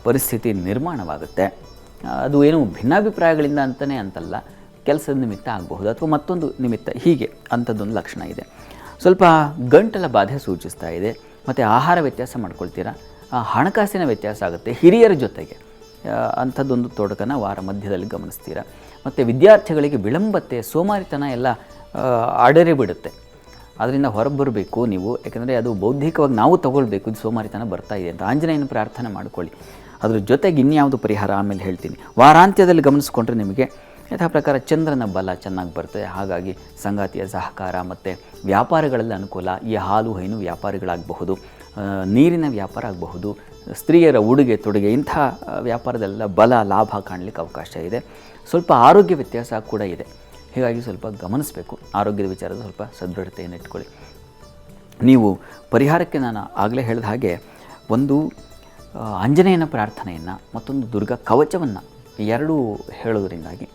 ಪರಿಸ್ಥಿತಿ ನಿರ್ಮಾಣವಾಗುತ್ತೆ. ಅದು ಏನು ಭಿನ್ನಾಭಿಪ್ರಾಯಗಳಿಂದ ಅಂತಲ್ಲ, ಕೆಲಸದ ನಿಮಿತ್ತ ಆಗಬಹುದು ಅಥವಾ ಮತ್ತೊಂದು ನಿಮಿತ್ತ, ಹೀಗೆ ಅಂಥದ್ದೊಂದು ಲಕ್ಷಣ ಇದೆ. ಸ್ವಲ್ಪ ಗಂಟಲ ಬಾಧೆ ಸೂಚಿಸ್ತಾ ಇದೆ. ಮತ್ತು ಆಹಾರ ವ್ಯತ್ಯಾಸ ಮಾಡ್ಕೊಳ್ತೀರಾ, ಹಣಕಾಸಿನ ವ್ಯತ್ಯಾಸ ಆಗುತ್ತೆ ಹಿರಿಯರ ಜೊತೆಗೆ, ಅಂಥದ್ದೊಂದು ತೊಡಕನ್ನು ವಾರ ಮಧ್ಯದಲ್ಲಿ ಗಮನಿಸ್ತೀರ. ಮತ್ತು ವಿದ್ಯಾರ್ಥಿಗಳಿಗೆ ವಿಳಂಬತೆ, ಸೋಮಾರಿತನ ಎಲ್ಲ ಅಡರೆ ಬಿಡುತ್ತೆ. ಅದರಿಂದ ಹೊರಬರಬೇಕು ನೀವು, ಯಾಕೆಂದರೆ ಅದು ಬೌದ್ಧಿಕವಾಗಿ ನಾವು ತಗೊಳ್ಬೇಕು. ಇದು ಸೋಮಾರಿತನ ಬರ್ತಾ ಇದೆ ಅಂತ ಆಂಜನೇಯನ ಪ್ರಾರ್ಥನೆ ಮಾಡಿಕೊಳ್ಳಿ. ಅದ್ರ ಜೊತೆಗೆ ಇನ್ಯಾವುದು ಪರಿಹಾರ ಆಮೇಲೆ ಹೇಳ್ತೀನಿ. ವಾರಾಂತ್ಯದಲ್ಲಿ ಗಮನಿಸ್ಕೊಂಡ್ರೆ ನಿಮಗೆ ಯಥಾ ಪ್ರಕಾರ ಚಂದ್ರನ ಬಲ ಚೆನ್ನಾಗಿ ಬರ್ತದೆ. ಹಾಗಾಗಿ ಸಂಗಾತಿಯ ಸಹಕಾರ ಮತ್ತು ವ್ಯಾಪಾರಗಳಲ್ಲಿ ಅನುಕೂಲ. ಈ ಹಾಲು ಹೈನು ವ್ಯಾಪಾರಿಗಳಾಗಬಹುದು, ನೀರಿನ ವ್ಯಾಪಾರ ಆಗಬಹುದು, ಸ್ತ್ರೀಯರ ಉಡುಗೆ ತೊಡುಗೆ, ಇಂಥ ವ್ಯಾಪಾರದಲ್ಲೆಲ್ಲ ಬಲ ಲಾಭ ಕಾಣಲಿಕ್ಕೆ ಅವಕಾಶ ಇದೆ. ಸ್ವಲ್ಪ ಆರೋಗ್ಯ ವ್ಯತ್ಯಾಸ ಕೂಡ ಇದೆ. ಹೀಗಾಗಿ ಸ್ವಲ್ಪ ಗಮನಿಸಬೇಕು. ಆರೋಗ್ಯದ ವಿಚಾರದ ಸ್ವಲ್ಪ ಸದೃಢತೆಯನ್ನು ಇಟ್ಕೊಳ್ಳಿ. ನೀವು ಪರಿಹಾರಕ್ಕೆ ನಾನು ಆಗಲೇ ಹೇಳಿದ ಹಾಗೆ ಒಂದು ಆಂಜನೇಯನ ಪ್ರಾರ್ಥನೆಯನ್ನು ಮತ್ತೊಂದು ದುರ್ಗಾ ಕವಚವನ್ನು ಎರಡೂ ಹೇಳೋದ್ರಿಂದಾಗಿ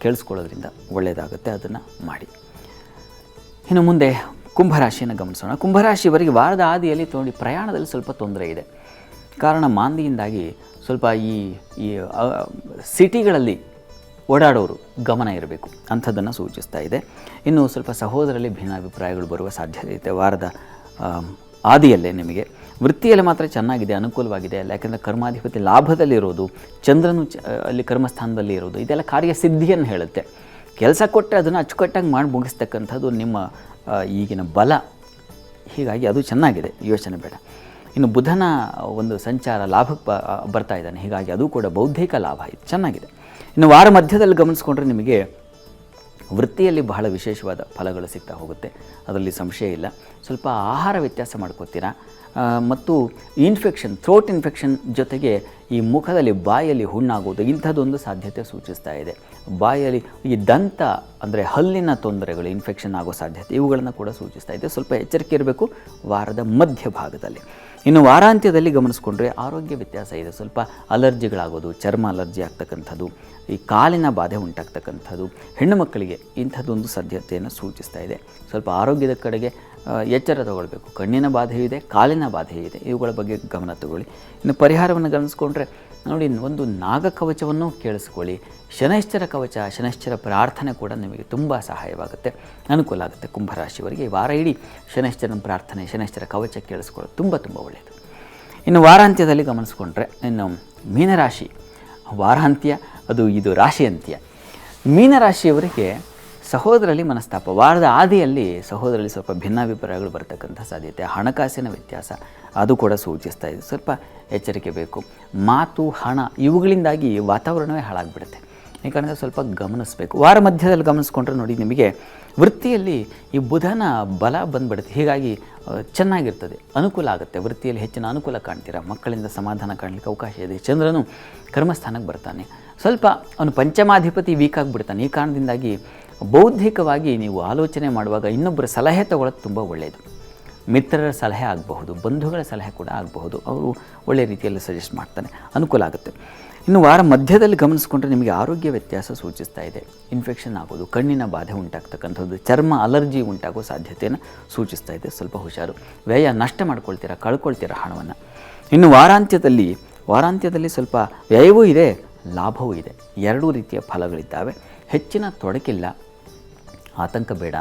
ಕೇಳಿಸ್ಕೊಳ್ಳೋದ್ರಿಂದ ಒಳ್ಳೆಯದಾಗುತ್ತೆ, ಅದನ್ನು ಮಾಡಿ. ಇನ್ನು ಮುಂದೆ ಕುಂಭರಾಶಿಯನ್ನು ಗಮನಿಸೋಣ. ಕುಂಭರಾಶಿಯವರಿಗೆ ವಾರದ ಆದಿಯಲ್ಲಿ ನೋಡಿ ಪ್ರಯಾಣದಲ್ಲಿ ಸ್ವಲ್ಪ ತೊಂದರೆ ಇದೆ. ಕಾರಣ ಮಾಂದಿಯಿಂದಾಗಿ ಸ್ವಲ್ಪ ಈ ಸಿಟಿಗಳಲ್ಲಿ ಓಡಾಡೋರು ಗಮನ ಇರಬೇಕು ಅಂಥದ್ದನ್ನು ಸೂಚಿಸ್ತಾ ಇದೆ. ಇನ್ನು ಸ್ವಲ್ಪ ಸಹೋದರಲ್ಲಿ ಭಿನ್ನಾಭಿಪ್ರಾಯಗಳು ಬರುವ ಸಾಧ್ಯತೆ ಇದೆ ವಾರದ ಆದಿಯಲ್ಲೇ. ನಿಮಗೆ ವೃತ್ತಿಯಲ್ಲಿ ಮಾತ್ರ ಚೆನ್ನಾಗಿದೆ, ಅನುಕೂಲವಾಗಿದೆ. ಯಾಕೆಂದರೆ ಕರ್ಮಾಧಿಪತಿ ಲಾಭದಲ್ಲಿರೋದು, ಚಂದ್ರನು ಅಲ್ಲಿ ಕರ್ಮಸ್ಥಾನದಲ್ಲಿ ಇರೋದು, ಇದೆಲ್ಲ ಕಾರ್ಯಸಿದ್ಧಿಯನ್ನು ಹೇಳುತ್ತೆ. ಕೆಲಸ ಕೊಟ್ಟರೆ ಅದನ್ನು ಅಚ್ಚುಕಟ್ಟಾಗಿ ಮಾಡಿ ಮುಗಿಸ್ತಕ್ಕಂಥದ್ದು ನಿಮ್ಮ ಈಗಿನ ಬಲ. ಹೀಗಾಗಿ ಅದು ಚೆನ್ನಾಗಿದೆ, ಯೋಚನೆ ಬೇಡ. ಇನ್ನು ಬುಧನ ಒಂದು ಸಂಚಾರ ಲಾಭಕ್ಕೆ ಬರ್ತಾ ಇದ್ದಾನೆ, ಹೀಗಾಗಿ ಅದು ಕೂಡ ಬೌದ್ಧಿಕ ಲಾಭ ಇದು ಚೆನ್ನಾಗಿದೆ. ಇನ್ನು ವಾರ ಮಧ್ಯದಲ್ಲಿ ಗಮನಿಸ್ಕೊಂಡ್ರೆ ನಿಮಗೆ ವೃತ್ತಿಯಲ್ಲಿ ಬಹಳ ವಿಶೇಷವಾದ ಫಲಗಳು ಸಿಗ್ತಾ ಹೋಗುತ್ತೆ, ಅದರಲ್ಲಿ ಸಂಶಯ ಇಲ್ಲ. ಸ್ವಲ್ಪ ಆಹಾರ ವ್ಯತ್ಯಾಸ ಮಾಡ್ಕೋತೀರಾ ಮತ್ತು ಇನ್ಫೆಕ್ಷನ್, ಥ್ರೋಟ್ ಇನ್ಫೆಕ್ಷನ್ ಜೊತೆಗೆ ಈ ಮುಖದಲ್ಲಿ ಬಾಯಲ್ಲಿ ಹುಣ್ಣಾಗೋದು ಇಂಥದ್ದೊಂದು ಸಾಧ್ಯತೆ ಸೂಚಿಸ್ತಾ ಇದೆ. ಬಾಯಲ್ಲಿ ಈ ದಂತ ಅಂದರೆ ಹಲ್ಲಿನ ತೊಂದರೆಗಳು, ಇನ್ಫೆಕ್ಷನ್ ಆಗೋ ಸಾಧ್ಯತೆ ಇವುಗಳನ್ನು ಕೂಡ ಸೂಚಿಸ್ತಾ ಇದೆ. ಸ್ವಲ್ಪ ಎಚ್ಚರಿಕೆ ಇರಬೇಕು ವಾರದ ಮಧ್ಯಭಾಗದಲ್ಲಿ. ಇನ್ನು ವಾರಾಂತ್ಯದಲ್ಲಿ ಗಮನಿಸ್ಕೊಂಡ್ರೆ ಆರೋಗ್ಯ ವ್ಯತ್ಯಾಸ ಇದೆ. ಸ್ವಲ್ಪ ಅಲರ್ಜಿಗಳಾಗೋದು, ಚರ್ಮ ಅಲರ್ಜಿ ಆಗ್ತಕ್ಕಂಥದ್ದು, ಈ ಕಾಲಿನ ಬಾಧೆ ಉಂಟಾಗ್ತಕ್ಕಂಥದ್ದು, ಹೆಣ್ಣು ಮಕ್ಕಳಿಗೆ ಇಂಥದ್ದೊಂದು ಸಾಧ್ಯತೆಯನ್ನು ಸೂಚಿಸ್ತಾ ಇದೆ. ಸ್ವಲ್ಪ ಆರೋಗ್ಯದ ಕಡೆಗೆ ಎಚ್ಚರ ತಗೊಳ್ಬೇಕು. ಕಣ್ಣಿನ ಬಾಧೆಯೂ ಇದೆ, ಕಾಲಿನ ಬಾಧೆಯೂ ಇದೆ, ಇವುಗಳ ಬಗ್ಗೆ ಗಮನ ತಗೊಳ್ಳಿ. ಇನ್ನು ಪರಿಹಾರವನ್ನು ಗಮನಿಸ್ಕೊಂಡ್ರೆ ನೋಡಿ, ಒಂದು ನಾಗಕವಚವನ್ನು ಕೇಳಿಸ್ಕೊಳ್ಳಿ. ಶನೈಶ್ಚರ ಕವಚ, ಶನೈಶ್ಚರ ಪ್ರಾರ್ಥನೆ ಕೂಡ ನಿಮಗೆ ತುಂಬ ಸಹಾಯವಾಗುತ್ತೆ, ಅನುಕೂಲ ಆಗುತ್ತೆ. ಕುಂಭರಾಶಿಯವರಿಗೆ ಈ ವಾರ ಇಡೀ ಶನೈಶ್ಚರನ ಪ್ರಾರ್ಥನೆ, ಶನೈಶ್ಚರ ಕವಚ ಕೇಳಿಸ್ಕೊಳ್ಳೋದು ತುಂಬ ತುಂಬ ಒಳ್ಳೆಯದು. ಇನ್ನು ವಾರಾಂತ್ಯದಲ್ಲಿ ಗಮನಿಸ್ಕೊಂಡ್ರೆ ಇನ್ನು ಮೀನರಾಶಿ ವಾರಾಂತ್ಯ, ಇದು ರಾಶಿ ಅಂತ್ಯ. ಮೀನರಾಶಿಯವರಿಗೆ ಸಹೋದರಲ್ಲಿ ಮನಸ್ತಾಪ, ವಾರದ ಆದಿಯಲ್ಲಿ ಸಹೋದರಲ್ಲಿ ಸ್ವಲ್ಪ ಭಿನ್ನಾಭಿಪ್ರಾಯಗಳು ಬರ್ತಕ್ಕಂಥ ಸಾಧ್ಯತೆ, ಹಣಕಾಸಿನ ವ್ಯತ್ಯಾಸ ಅದು ಕೂಡ ಸೂಚಿಸ್ತಾ ಇದೆ. ಸ್ವಲ್ಪ ಎಚ್ಚರಿಕೆ ಬೇಕು. ಮಾತು, ಹಣ ಇವುಗಳಿಂದಾಗಿ ವಾತಾವರಣವೇ ಹಾಳಾಗಿಬಿಡುತ್ತೆ. ಈ ಕಾರಣದಿಂದ ಸ್ವಲ್ಪ ಗಮನಿಸಬೇಕು. ವಾರ ಮಧ್ಯದಲ್ಲಿ ಗಮನಿಸ್ಕೊಂಡ್ರೆ ನೋಡಿ, ನಿಮಗೆ ವೃತ್ತಿಯಲ್ಲಿ ಈ ಬುಧನ ಬಲ ಬಂದುಬಿಡುತ್ತೆ, ಹೀಗಾಗಿ ಚೆನ್ನಾಗಿರ್ತದೆ, ಅನುಕೂಲ ಆಗುತ್ತೆ. ವೃತ್ತಿಯಲ್ಲಿ ಹೆಚ್ಚಿನ ಅನುಕೂಲ ಕಾಣ್ತೀರಾ, ಮಕ್ಕಳಿಂದ ಸಮಾಧಾನ ಕಾಣಲಿಕ್ಕೆ ಅವಕಾಶ ಇದೆ. ಚಂದ್ರನು ಕರ್ಮಸ್ಥಾನಕ್ಕೆ ಬರ್ತಾನೆ, ಸ್ವಲ್ಪ ಅವನು ಪಂಚಮಾಧಿಪತಿ ವೀಕ್ ಆಗಿಬಿಡ್ತಾನೆ. ಈ ಕಾರಣದಿಂದಾಗಿ ಬೌದ್ಧಿಕವಾಗಿ ನೀವು ಆಲೋಚನೆ ಮಾಡುವಾಗ ಇನ್ನೊಬ್ಬರ ಸಲಹೆ ತಗೊಳ್ಳೋದು ತುಂಬ ಒಳ್ಳೆಯದು. ಮಿತ್ರರ ಸಲಹೆ ಆಗಬಹುದು, ಬಂಧುಗಳ ಸಲಹೆ ಕೂಡ ಆಗಬಹುದು, ಅವರು ಒಳ್ಳೆಯ ರೀತಿಯಲ್ಲಿ ಸಜೆಸ್ಟ್ ಮಾಡ್ತಾನೆ, ಅನುಕೂಲ ಆಗುತ್ತೆ. ಇನ್ನು ವಾರ ಮಧ್ಯದಲ್ಲಿ ಗಮನಿಸ್ಕೊಂಡ್ರೆ ನಿಮಗೆ ಆರೋಗ್ಯ ವ್ಯತ್ಯಾಸ ಸೂಚಿಸ್ತಾ ಇದೆ. ಇನ್ಫೆಕ್ಷನ್ ಆಗೋದು, ಕಣ್ಣಿನ ಬಾಧೆ ಉಂಟಾಗ್ತಕ್ಕಂಥದ್ದು, ಚರ್ಮ ಅಲರ್ಜಿ ಉಂಟಾಗೋ ಸಾಧ್ಯತೆಯನ್ನು ಸೂಚಿಸ್ತಾ ಇದೆ. ಸ್ವಲ್ಪ ಹುಷಾರು. ವ್ಯಯ ನಷ್ಟ ಮಾಡ್ಕೊಳ್ತೀರಾ, ಕಳ್ಕೊಳ್ತೀರಾ ಹಣವನ್ನು. ಇನ್ನು ವಾರಾಂತ್ಯದಲ್ಲಿ ಸ್ವಲ್ಪ ವ್ಯಯವೂ ಇದೆ, ಲಾಭವೂ ಇದೆ, ಎರಡೂ ರೀತಿಯ ಫಲಗಳಿದ್ದಾವೆ. ಹೆಚ್ಚಿನ ತೊಡಕಿಲ್ಲ, ಆತಂಕ ಬೇಡ.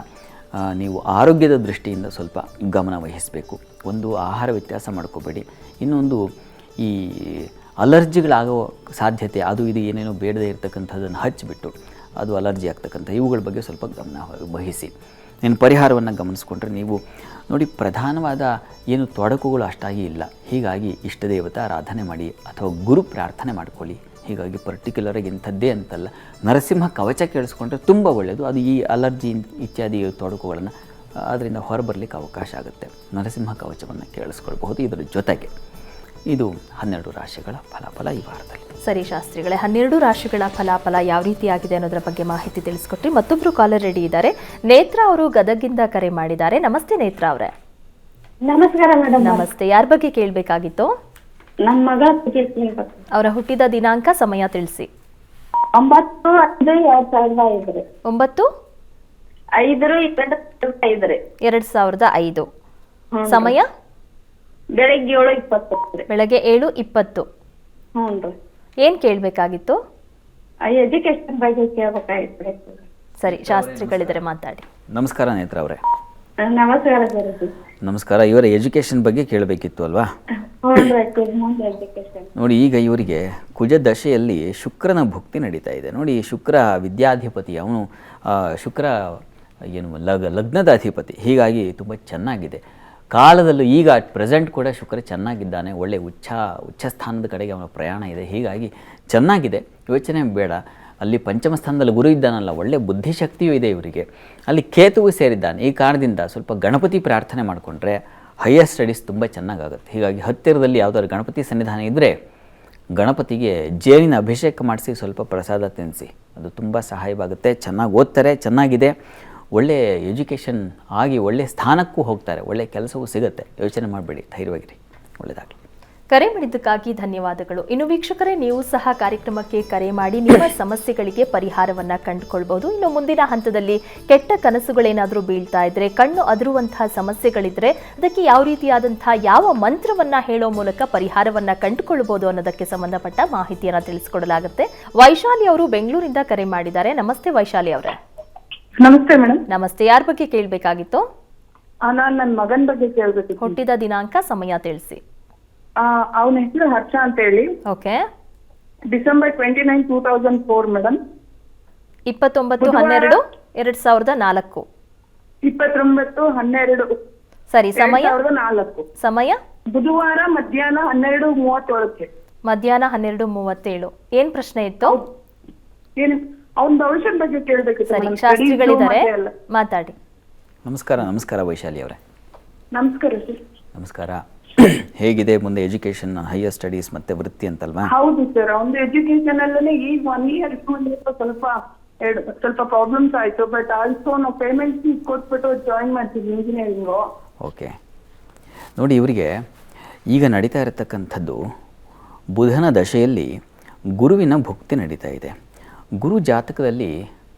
ನೀವು ಆರೋಗ್ಯದ ದೃಷ್ಟಿಯಿಂದ ಸ್ವಲ್ಪ ಗಮನ ವಹಿಸಬೇಕು. ಒಂದು ಆಹಾರ ವ್ಯತ್ಯಾಸ ಮಾಡ್ಕೋಬೇಡಿ. ಇನ್ನೊಂದು ಈ ಅಲರ್ಜಿಗಳಾಗೋ ಸಾಧ್ಯತೆ, ಅದು ಇದು ಏನೇನೋ ಬೇಡದೇ ಇರತಕ್ಕಂಥದ್ದನ್ನು ಹಚ್ಚಿಬಿಟ್ಟು ಅದು ಅಲರ್ಜಿ ಆಗ್ತಕ್ಕಂಥ ಇವುಗಳ ಬಗ್ಗೆ ಸ್ವಲ್ಪ ಗಮನ ವಹಿಸಿ. ಇನ್ನು ಪರಿಹಾರವನ್ನು ಗಮನಿಸ್ಕೊಂಡ್ರೆ ನೀವು ನೋಡಿ, ಪ್ರಧಾನವಾದ ಏನು ತೊಡಕುಗಳು ಅಷ್ಟಾಗಿ ಇಲ್ಲ, ಹೀಗಾಗಿ ಇಷ್ಟ ದೇವತಾ ಆರಾಧನೆ ಮಾಡಿ ಅಥವಾ ಗುರು ಪ್ರಾರ್ಥನೆ ಮಾಡ್ಕೊಳ್ಳಿ. ಹೀಗಾಗಿ ಪರ್ಟಿಕ್ಯುಲರಾಗಿ ಇಂಥದ್ದೇ ಅಂತಲ್ಲ, ನರಸಿಂಹ ಕವಚ ಕೇಳಿಸ್ಕೊಂಡ್ರೆ ತುಂಬ ಒಳ್ಳೆಯದು. ಅದು ಈ ಅಲರ್ಜಿ ಇತ್ಯಾದಿ ತೊಡಕುಗಳನ್ನು ಅದರಿಂದ ಹೊರಬರಲಿಕ್ಕೆ ಅವಕಾಶ ಆಗುತ್ತೆ. ನರಸಿಂಹ ಕವಚವನ್ನು ಕೇಳಿಸ್ಕೊಳ್ಬಹುದು. ಇದರ ಜೊತೆಗೆ ಇದು 12 ರಾಶಿಗಳ ಫಲಾಫಲ ಈ ವಾರದಲ್ಲಿ.
ಸರಿ ಶಾಸ್ತ್ರಿಗಳೇ, 12 ರಾಶಿಗಳ ಫಲಾಫಲ ಯಾವ ರೀತಿಯಾಗಿದೆ ಅನ್ನೋದರ ಬಗ್ಗೆ ಮಾಹಿತಿ ತಿಳಿಸ್ಕೊಟ್ರಿ. ಮತ್ತೊಬ್ರು ಕಾಲರ್ ರೆಡಿ ಇದ್ದಾರೆ. ನೇತ್ರ ಅವರು ಗದಗಿಂದ ಕರೆ ಮಾಡಿದ್ದಾರೆ. ನಮಸ್ತೆ ನೇತ್ರ ಅವರೇ.
ನಮಸ್ಕಾರ ಮೇಡಮ್.
ನಮಸ್ತೆ. ಯಾರ ಬಗ್ಗೆ ಕೇಳಬೇಕಾಗಿತ್ತು?
ನಮ್ಮ ಮಗ
ಅವರ ಹುಟ್ಟಿದ ದಿನಾಂಕ, ಸಮಯ ತಿಳಿಸಿ.
9/5/2005.
9/5/2005. ಸಮಯ
ಬೆಳಗ್ಗೆ 7:20.
ಬೆಳಗ್ಗೆ 7:20.
ಹ್ಞೂ.
ಏನ್ ಕೇಳಬೇಕಾಗಿತ್ತು?
ಎಜುಕೇಶನ್ ಬಗ್ಗೆ ಕೇಳಬೇಕಾಗಿತ್ತು.
ಸರಿ, ಶಾಸ್ತ್ರಿಗಳಿದ್ದಾರೆ, ಮಾತಾಡಿ.
ನಮಸ್ಕಾರ ನೇತ್ರ ಅವರೇ.
ನಮಸ್ಕಾರ ಸರ್.
ನಮಸ್ಕಾರ. ಇವರ ಎಜುಕೇಷನ್ ಬಗ್ಗೆ ಕೇಳಬೇಕಿತ್ತು ಅಲ್ವಾ? ನೋಡಿ, ಈಗ ಇವರಿಗೆ ಕುಜ ದಶೆಯಲ್ಲಿ ಶುಕ್ರನ ಭುಕ್ತಿ ನಡೀತಾ ಇದೆ. ನೋಡಿ, ಶುಕ್ರ ವಿದ್ಯಾಧಿಪತಿ, ಅವನು ಶುಕ್ರ ಏನು ಲಗ್ನದ ಅಧಿಪತಿ, ಹೀಗಾಗಿ ತುಂಬ ಚೆನ್ನಾಗಿದೆ. ಕಾಲದಲ್ಲೂ ಈಗ ಪ್ರೆಸೆಂಟ್ ಕೂಡ ಶುಕ್ರ ಚೆನ್ನಾಗಿದ್ದಾನೆ, ಒಳ್ಳೆ ಉಚ್ಚ ಸ್ಥಾನದ ಕಡೆಗೆ ಅವನ ಪ್ರಯಾಣ ಇದೆ, ಹೀಗಾಗಿ ಚೆನ್ನಾಗಿದೆ, ಯೋಚನೆ ಬೇಡ. ಅಲ್ಲಿ ಪಂಚಮ ಸ್ಥಾನದಲ್ಲಿ ಗುರು ಇದ್ದಾನಲ್ಲ, ಒಳ್ಳೆ ಬುದ್ಧಿಶಕ್ತಿಯೂ ಇದೆ ಇವರಿಗೆ. ಅಲ್ಲಿ ಕೇತುವು ಸೇರಿದ್ದಾನೆ. ಈ ಕಾರಣದಿಂದ ಸ್ವಲ್ಪ ಗಣಪತಿ ಪ್ರಾರ್ಥನೆ ಮಾಡಿಕೊಂಡ್ರೆ ಹೈಯರ್ ಸ್ಟಡೀಸ್ ತುಂಬ ಚೆನ್ನಾಗಾಗುತ್ತೆ. ಹೀಗಾಗಿ ಹತ್ತಿರದಲ್ಲಿ ಯಾವುದಾದ್ರು ಗಣಪತಿ ಸನ್ನಿಧಾನ ಇದ್ದರೆ ಗಣಪತಿಗೆ ಜೇನಿನ ಅಭಿಷೇಕ ಮಾಡಿಸಿ ಸ್ವಲ್ಪ ಪ್ರಸಾದ ತಿನ್ನಿಸಿ, ಅದು ತುಂಬ ಸಹಾಯವಾಗುತ್ತೆ. ಚೆನ್ನಾಗಿ ಓದ್ತಾರೆ, ಚೆನ್ನಾಗಿದೆ. ಒಳ್ಳೆಯ ಎಜುಕೇಷನ್ ಆಗಿ ಒಳ್ಳೆಯ ಸ್ಥಾನಕ್ಕೂ ಹೋಗ್ತಾರೆ, ಒಳ್ಳೆಯ ಕೆಲಸವೂ ಸಿಗುತ್ತೆ. ಯೋಚನೆ ಮಾಡಬೇಡಿ, ಧೈರ್ಯವಾಗಿರಿ, ಒಳ್ಳೆಯದಾಗಲಿ.
ಕರೆ ಮಾಡಿದ್ದಕ್ಕಾಗಿ ಧನ್ಯವಾದಗಳು. ಇನ್ನು ವೀಕ್ಷಕರೇ, ನೀವು ಸಹ ಕಾರ್ಯಕ್ರಮಕ್ಕೆ ಕರೆ ಮಾಡಿ ನಿಮ್ಮ ಸಮಸ್ಯೆಗಳಿಗೆ ಪರಿಹಾರವನ್ನು ಕಂಡುಕೊಳ್ಬಹುದು. ಇನ್ನು ಮುಂದಿನ ಹಂತದಲ್ಲಿ ಕೆಟ್ಟ ಕನಸುಗಳೇನಾದರೂ ಬೀಳ್ತಾ ಇದ್ರೆ, ಕಣ್ಣು ಅದರುವಂತಹ ಸಮಸ್ಯೆಗಳಿದ್ರೆ ಅದಕ್ಕೆ ಯಾವ ರೀತಿಯಾದಂತಹ ಯಾವ ಮಂತ್ರವನ್ನ ಹೇಳೋ ಮೂಲಕ ಪರಿಹಾರವನ್ನ ಕಂಡುಕೊಳ್ಬಹುದು ಅನ್ನೋದಕ್ಕೆ ಸಂಬಂಧಪಟ್ಟ ಮಾಹಿತಿಯನ್ನ ತಿಳಿಸಿಕೊಡಲಾಗುತ್ತೆ. ವೈಶಾಲಿ ಅವರು ಬೆಂಗಳೂರಿಂದ ಕರೆ ಮಾಡಿದ್ದಾರೆ. ನಮಸ್ತೆ ವೈಶಾಲಿ ಅವರೇ.
ನಮಸ್ತೆ ಮೇಡಮ್.
ನಮಸ್ತೆ. ಯಾರ ಬಗ್ಗೆ ಕೇಳಬೇಕಾಗಿತ್ತು?
ನಾನು ನನ್ನ ಮಗನ ಬಗ್ಗೆ ಕೇಳಬೇಕು.
ಹುಟ್ಟಿದ ದಿನಾಂಕ, ಸಮಯ ತಿಳಿಸಿ.
ಅವನ ಹೆಸರು ಹರ್ಷ ಅಂತ ಹೇಳಿ.
ಓಕೆ.
December 29, 2004 madam.
29/12/2004.
29/12
ಸರಿ. ಸಮಯ?
2004.
ಸಮಯ
ಬುಧವಾರ ಮಧ್ಯಾಹ್ನ 12:37.
ಮಧ್ಯಾಹ್ನ 12:37. ಏನ್ ಪ್ರಶ್ನೆ ಇತ್ತು?
ಏನು ಅವನ ಭವಿಷ್ಯದ ಬಗ್ಗೆ ಕೇಳಬೇಕು.
ಸರಿ, ಶಾಸ್ತ್ರಿಗಳಿದ್ದಾರೆ, ಮಾತಾಡಿ.
ನಮಸ್ಕಾರ ವೈಶಾಲಿ ಅವರೇ.
ನಮಸ್ಕಾರ ಸರ್.
ನಮಸ್ಕಾರ. ಹೇಗಿದೆ ಮುಂದೆ ಎಜುಕೇಷನ್, ಹೈಯರ್ ಸ್ಟಡೀಸ್ ಮತ್ತೆ ವೃತ್ತಿ ಅಂತಲ್ವಾ?
ಹೌದು ಸರ್, ಒಂದು ಎಜುಕೇಶನ್ ಅಲ್ಲೇ ಈಗ 1 year 2 years ಸ್ವಲ್ಪ ಪ್ರಾಬ್ಲಮ್ಸ್ ಆಯ್ತು. ಬಟ್ ಆಲ್ಸೋ ನಾವು ಪೇಮೆಂಟ್ ಕೊಟ್ಬಿಟ್ಟು ಜಾಯಿನ್ ಮಾಡ್ತೀವಿ ಇಂಜಿನಿಯರಿಂಗು.
ಓಕೆ, ನೋಡಿ, ಇವರಿಗೆ ಈಗ ನಡೀತಾ ಇರತಕ್ಕಂಥದ್ದು ಬುಧನ ದಶೆಯಲ್ಲಿ ಗುರುವಿನ ಭುಕ್ತಿ ನಡೀತಾ ಇದೆ. ಗುರು ಜಾತಕದಲ್ಲಿ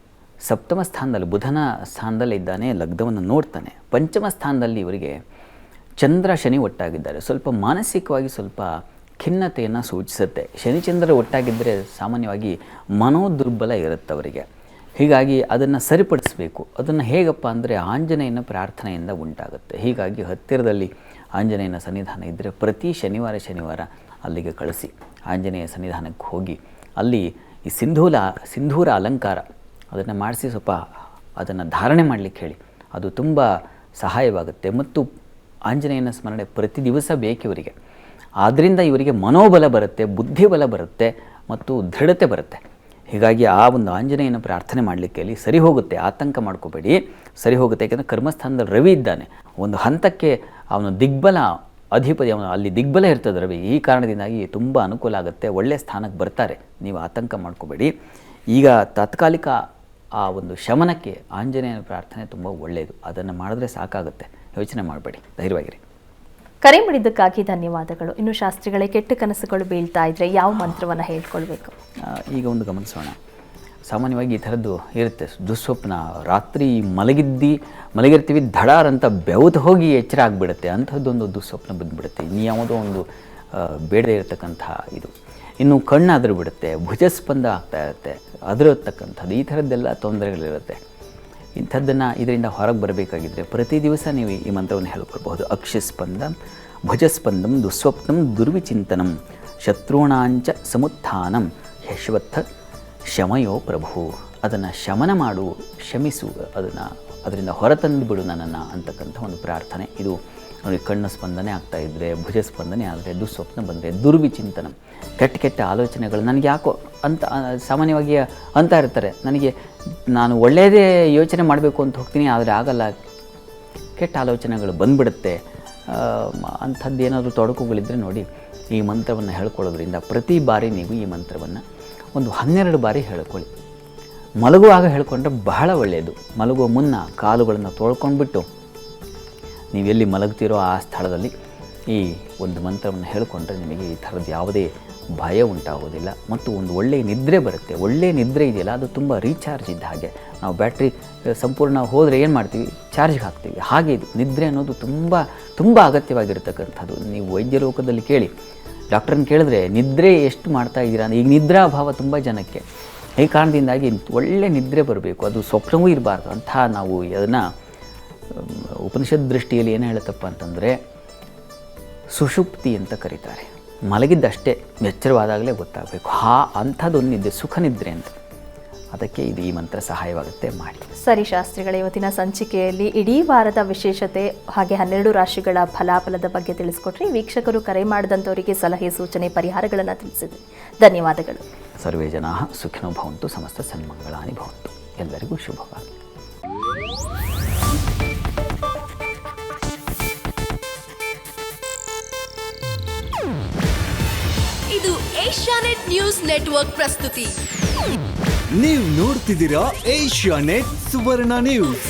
ಸಪ್ತಮ ಸ್ಥಾನದಲ್ಲಿ, ಬುಧನ ಸ್ಥಾನದಲ್ಲಿ ಇದ್ದಾನೆ, ಲಗ್ನವನ್ನು ನೋಡ್ತಾನೆ. ಪಂಚಮ ಸ್ಥಾನದಲ್ಲಿ ಇವರಿಗೆ ಚಂದ್ರ ಶನಿ ಒಟ್ಟಾಗಿದ್ದಾರೆ. ಸ್ವಲ್ಪ ಮಾನಸಿಕವಾಗಿ ಸ್ವಲ್ಪ ಖಿನ್ನತೆಯನ್ನು ಸೂಚಿಸುತ್ತೆ. ಶನಿಚಂದ್ರ ಒಟ್ಟಾಗಿದ್ದರೆ ಸಾಮಾನ್ಯವಾಗಿ ಮನೋದುರ್ಬಲ ಇರುತ್ತೆ ಅವರಿಗೆ. ಹೀಗಾಗಿ ಅದನ್ನು ಸರಿಪಡಿಸಬೇಕು. ಅದನ್ನು ಹೇಗಪ್ಪ ಅಂದರೆ ಆಂಜನೇಯನ ಪ್ರಾರ್ಥನೆಯಿಂದ ಉಂಟಾಗುತ್ತೆ. ಹೀಗಾಗಿ ಹತ್ತಿರದಲ್ಲಿ ಆಂಜನೇಯನ ಸನ್ನಿಧಾನ ಇದ್ದರೆ ಪ್ರತಿ ಶನಿವಾರ ಅಲ್ಲಿಗೆ ಕಳಿಸಿ ಆಂಜನೇಯ ಸನ್ನಿಧಾನಕ್ಕೆ ಹೋಗಿ ಅಲ್ಲಿ ಈ ಸಿಂಧೂರ ಅಲಂಕಾರ ಅದನ್ನು ಮಾಡಿಸಿ ಸ್ವಲ್ಪ ಅದನ್ನು ಧಾರಣೆ ಮಾಡಲಿಕ್ಕೆ ಹೇಳಿ. ಅದು ತುಂಬ ಸಹಾಯವಾಗುತ್ತೆ. ಮತ್ತು ಆಂಜನೇಯನ ಸ್ಮರಣೆ ಪ್ರತಿ ದಿವಸ ಬೇಕಿವರಿಗೆ. ಆದ್ದರಿಂದ ಇವರಿಗೆ ಮನೋಬಲ ಬರುತ್ತೆ, ಬುದ್ಧಿಬಲ ಬರುತ್ತೆ ಮತ್ತು ದೃಢತೆ ಬರುತ್ತೆ. ಹೀಗಾಗಿ ಆ ಒಂದು ಆಂಜನೇಯನ ಪ್ರಾರ್ಥನೆ ಮಾಡಲಿಕ್ಕೆ ಅಲ್ಲಿ ಸರಿ ಹೋಗುತ್ತೆ. ಆತಂಕ ಮಾಡ್ಕೋಬೇಡಿ, ಸರಿ ಹೋಗುತ್ತೆ. ಯಾಕೆಂದರೆ ಕರ್ಮಸ್ಥಾನದಲ್ಲಿ ರವಿ ಇದ್ದಾನೆ. ಒಂದು ಹಂತಕ್ಕೆ ಅವನು ದಿಗ್ಬಲ ಅಧಿಪತಿ, ಅವನು ಅಲ್ಲಿ ದಿಗ್ಬಲ ಇರ್ತದೆ ರವಿ. ಈ ಕಾರಣದಿಂದಾಗಿ ತುಂಬ ಅನುಕೂಲ ಆಗುತ್ತೆ, ಒಳ್ಳೆಯ ಸ್ಥಾನಕ್ಕೆ ಬರ್ತಾರೆ. ನೀವು ಆತಂಕ ಮಾಡ್ಕೋಬೇಡಿ. ಈಗ ತಾತ್ಕಾಲಿಕ ಆ ಒಂದು ಶಮನಕ್ಕೆ ಆಂಜನೇಯನ ಪ್ರಾರ್ಥನೆ ತುಂಬ ಒಳ್ಳೆಯದು. ಅದನ್ನು ಮಾಡಿದ್ರೆ ಸಾಕಾಗುತ್ತೆ. ಯೋಚನೆ ಮಾಡಬೇಡಿ, ಧೈರ್ಯವಾಗಿರಿ.
ಕರೆ ಮಾಡಿದ್ದಕ್ಕಾಗಿ ಧನ್ಯವಾದಗಳು. ಇನ್ನು ಶಾಸ್ತ್ರಿಗಳೇ, ಕೆಟ್ಟ ಕನಸುಗಳು ಬೀಳ್ತಾ ಇದ್ರೆ ಯಾವ ಮಂತ್ರವನ್ನು ಹೇಳ್ಕೊಳ್ಬೇಕು?
ಈಗ ಒಂದು ಗಮನಿಸೋಣ. ಸಾಮಾನ್ಯವಾಗಿ ಈ ಥರದ್ದು ಇರುತ್ತೆ. ದುಸ್ವಪ್ನ, ರಾತ್ರಿ ಮಲಗಿರ್ತೀವಿ, ಧಡಾರ್ ಅಂತ ಬೆವತು ಹೋಗಿ ಎಚ್ಚರ ಆಗಿಬಿಡುತ್ತೆ. ಅಂಥದ್ದೊಂದು ದುಸ್ವಪ್ನ ಬಂದುಬಿಡುತ್ತೆ. ಯಾವುದೋ ಒಂದು ಬೇಡದೇ ಇರತಕ್ಕಂಥ ಇದು. ಇನ್ನು ಕಣ್ಣಾದರೂ ಬಿಡುತ್ತೆ, ಭುಜಸ್ಪಂದ ಆಗ್ತಾ ಇರುತ್ತೆ, ಅದರತಕ್ಕಂಥದ್ದು. ಈ ಥರದ್ದೆಲ್ಲ ತೊಂದರೆಗಳಿರುತ್ತೆ. ಇಂಥದ್ದನ್ನು ಇದರಿಂದ ಹೊರಗೆ ಬರಬೇಕಾಗಿದ್ದರೆ ಪ್ರತಿ ದಿವಸ ನೀವು ಈ ಮಂತ್ರವನ್ನು ಹೇಳ್ಕೊಳ್ಬಹುದು. ಅಕ್ಷಿಸ್ಪಂದಂ ಭುಜಸ್ಪಂದಂ ದುಸ್ವಪ್ನಂ ದುರ್ವಿಚಿಂತನಂ ಶತ್ರುಣಾಂಚ ಸಮುತ್ಥಾನಂ ಯಶ್ವತ್ಥ ಶಮಯೋ ಪ್ರಭು. ಅದನ್ನು ಶಮನ ಮಾಡು, ಶಮಿಸು, ಅದರಿಂದ ಹೊರತಂದು ಬಿಡು ನನ್ನನ್ನು ಅಂತಕ್ಕಂಥ ಒಂದು ಪ್ರಾರ್ಥನೆ. ಇದು ನೋಡಿ, ಕಣ್ಣು ಸ್ಪಂದನೆ ಆಗ್ತಾ ಇದ್ದರೆ, ಭುಜ ಸ್ಪಂದನೆ ಆದರೆ, ದುಸ್ವಪ್ನ ಬಂದರೆ, ದುರ್ವಿಚಿಂತನ, ಕೆಟ್ಟ ಆಲೋಚನೆಗಳು ನನಗೆ ಯಾಕೋ ಅಂತ ಸಾಮಾನ್ಯವಾಗಿ ಅಂತ ಇರ್ತಾರೆ. ನಾನು ಒಳ್ಳೆಯದೇ ಯೋಚನೆ ಮಾಡಬೇಕು ಅಂತ ಹೋಗ್ತೀನಿ, ಆದರೆ ಆಗಲ್ಲ, ಕೆಟ್ಟ ಆಲೋಚನೆಗಳು ಬಂದುಬಿಡುತ್ತೆ. ಅಂಥದ್ದೇನಾದರೂ ತೊಡಕುಗಳಿದ್ದರೆ ನೋಡಿ, ಈ ಮಂತ್ರವನ್ನು ಹೇಳ್ಕೊಳ್ಳೋದ್ರಿಂದ ಪ್ರತಿ ಬಾರಿ ನೀವು ಈ ಮಂತ್ರವನ್ನು ಒಂದು 12 ಬಾರಿ ಹೇಳ್ಕೊಳ್ಳಿ. ಮಲಗುವಾಗ ಹೇಳ್ಕೊಂಡ್ರೆ ಬಹಳ ಒಳ್ಳೆಯದು. ಮಲಗುವ ಮುನ್ನ ಕಾಲುಗಳನ್ನು ತೊಳ್ಕೊಂಡ್ಬಿಟ್ಟು ನೀವು ಎಲ್ಲಿ ಮಲಗ್ತೀರೋ ಆ ಸ್ಥಳದಲ್ಲಿ ಈ ಒಂದು ಮಂತ್ರವನ್ನು ಹೇಳಿಕೊಂಡ್ರೆ ನಿಮಗೆ ಈ ಥರದ್ದು ಯಾವುದೇ ಭಯ ಉಂಟಾಗೋದಿಲ್ಲ ಮತ್ತು ಒಂದು ಒಳ್ಳೆಯ ನಿದ್ರೆ ಬರುತ್ತೆ. ಒಳ್ಳೆಯ ನಿದ್ರೆ ಇದೆಯಲ್ಲ, ಅದು ತುಂಬ ರೀಚಾರ್ಜ್ ಇದ್ದ ಹಾಗೆ. ನಾವು ಬ್ಯಾಟ್ರಿ ಸಂಪೂರ್ಣ ಹೋದರೆ ಏನು ಮಾಡ್ತೀವಿ, ಚಾರ್ಜ್ಗೆ ಹಾಕ್ತೀವಿ. ಹಾಗೆ ಇದು ನಿದ್ರೆ ಅನ್ನೋದು ತುಂಬ ಅಗತ್ಯವಾಗಿರ್ತಕ್ಕಂಥದ್ದು. ನೀವು ವೈದ್ಯ ಲೋಕದಲ್ಲಿ ಕೇಳಿ, ಡಾಕ್ಟ್ರನ್ನ ಕೇಳಿದ್ರೆ ನಿದ್ರೆ ಎಷ್ಟು ಮಾಡ್ತಾ ಇದ್ದೀರಾ ಅಂತ. ಈಗ ನಿದ್ರಾಭಾವ ತುಂಬ ಜನಕ್ಕೆ. ಈ ಕಾರಣದಿಂದಾಗಿ ಒಳ್ಳೆ ನಿದ್ರೆ ಬರಬೇಕು, ಅದು ಸ್ವಪ್ನವೂ ಇರಬಾರ್ದು ಅಂತ ನಾವು ಅದನ್ನು ಉಪನಿಷತ್ ದೃಷ್ಟಿಯಲ್ಲಿ ಏನು ಹೇಳುತ್ತಪ್ಪ ಅಂತಂದರೆ ಸುಷುಪ್ತಿ ಅಂತ ಕರೀತಾರೆ. ಮಲಗಿದ್ದಷ್ಟೇ, ಎಚ್ಚರವಾದಾಗಲೇ ಗೊತ್ತಾಗಬೇಕು. ಅಂಥದ್ದೊಂದು ನಿದ್ದೆ, ಸುಖ ನಿದ್ರೆ ಅಂತ. ಅದಕ್ಕೆ ಇದು ಈ ಮಂತ್ರ ಸಹಾಯವಾಗುತ್ತೆ, ಮಾಡಿ.
ಸರಿ ಶಾಸ್ತ್ರಿಗಳ, ಇವತ್ತಿನ ಸಂಚಿಕೆಯಲ್ಲಿ ಇಡೀ ವಾರದ ವಿಶೇಷತೆ ಹಾಗೆ 12 ರಾಶಿಗಳ ಫಲಾಫಲದ ಬಗ್ಗೆ ತಿಳಿಸ್ಕೊಟ್ರಿ. ವೀಕ್ಷಕರು ಕರೆ ಮಾಡಿದಂಥವರಿಗೆ ಸಲಹೆ, ಸೂಚನೆ, ಪರಿಹಾರಗಳನ್ನು ತಿಳಿಸಿದ್ರಿ. ಧನ್ಯವಾದಗಳು.
ಸರ್ವೇ ಜನಾಃ ಸುಖಿನೋ ಭವಂತು, ಸಮಸ್ತ ಸನ್ಮಂಗಳಾನಿ ಭವಂತು. ಎಲ್ಲರಿಗೂ ಶುಭವಾಗಲಿ.
ಇದು ಏಷ್ಯಾನೆಟ್ ನ್ಯೂಸ್ ನೆಟ್ವರ್ಕ್ ಪ್ರಸ್ತುತಿ.
ನೀವು ನೋಡ್ತಿದ್ದೀರಾ ಏಷ್ಯಾನೆಟ್ ಸುವರ್ಣ ನ್ಯೂಸ್.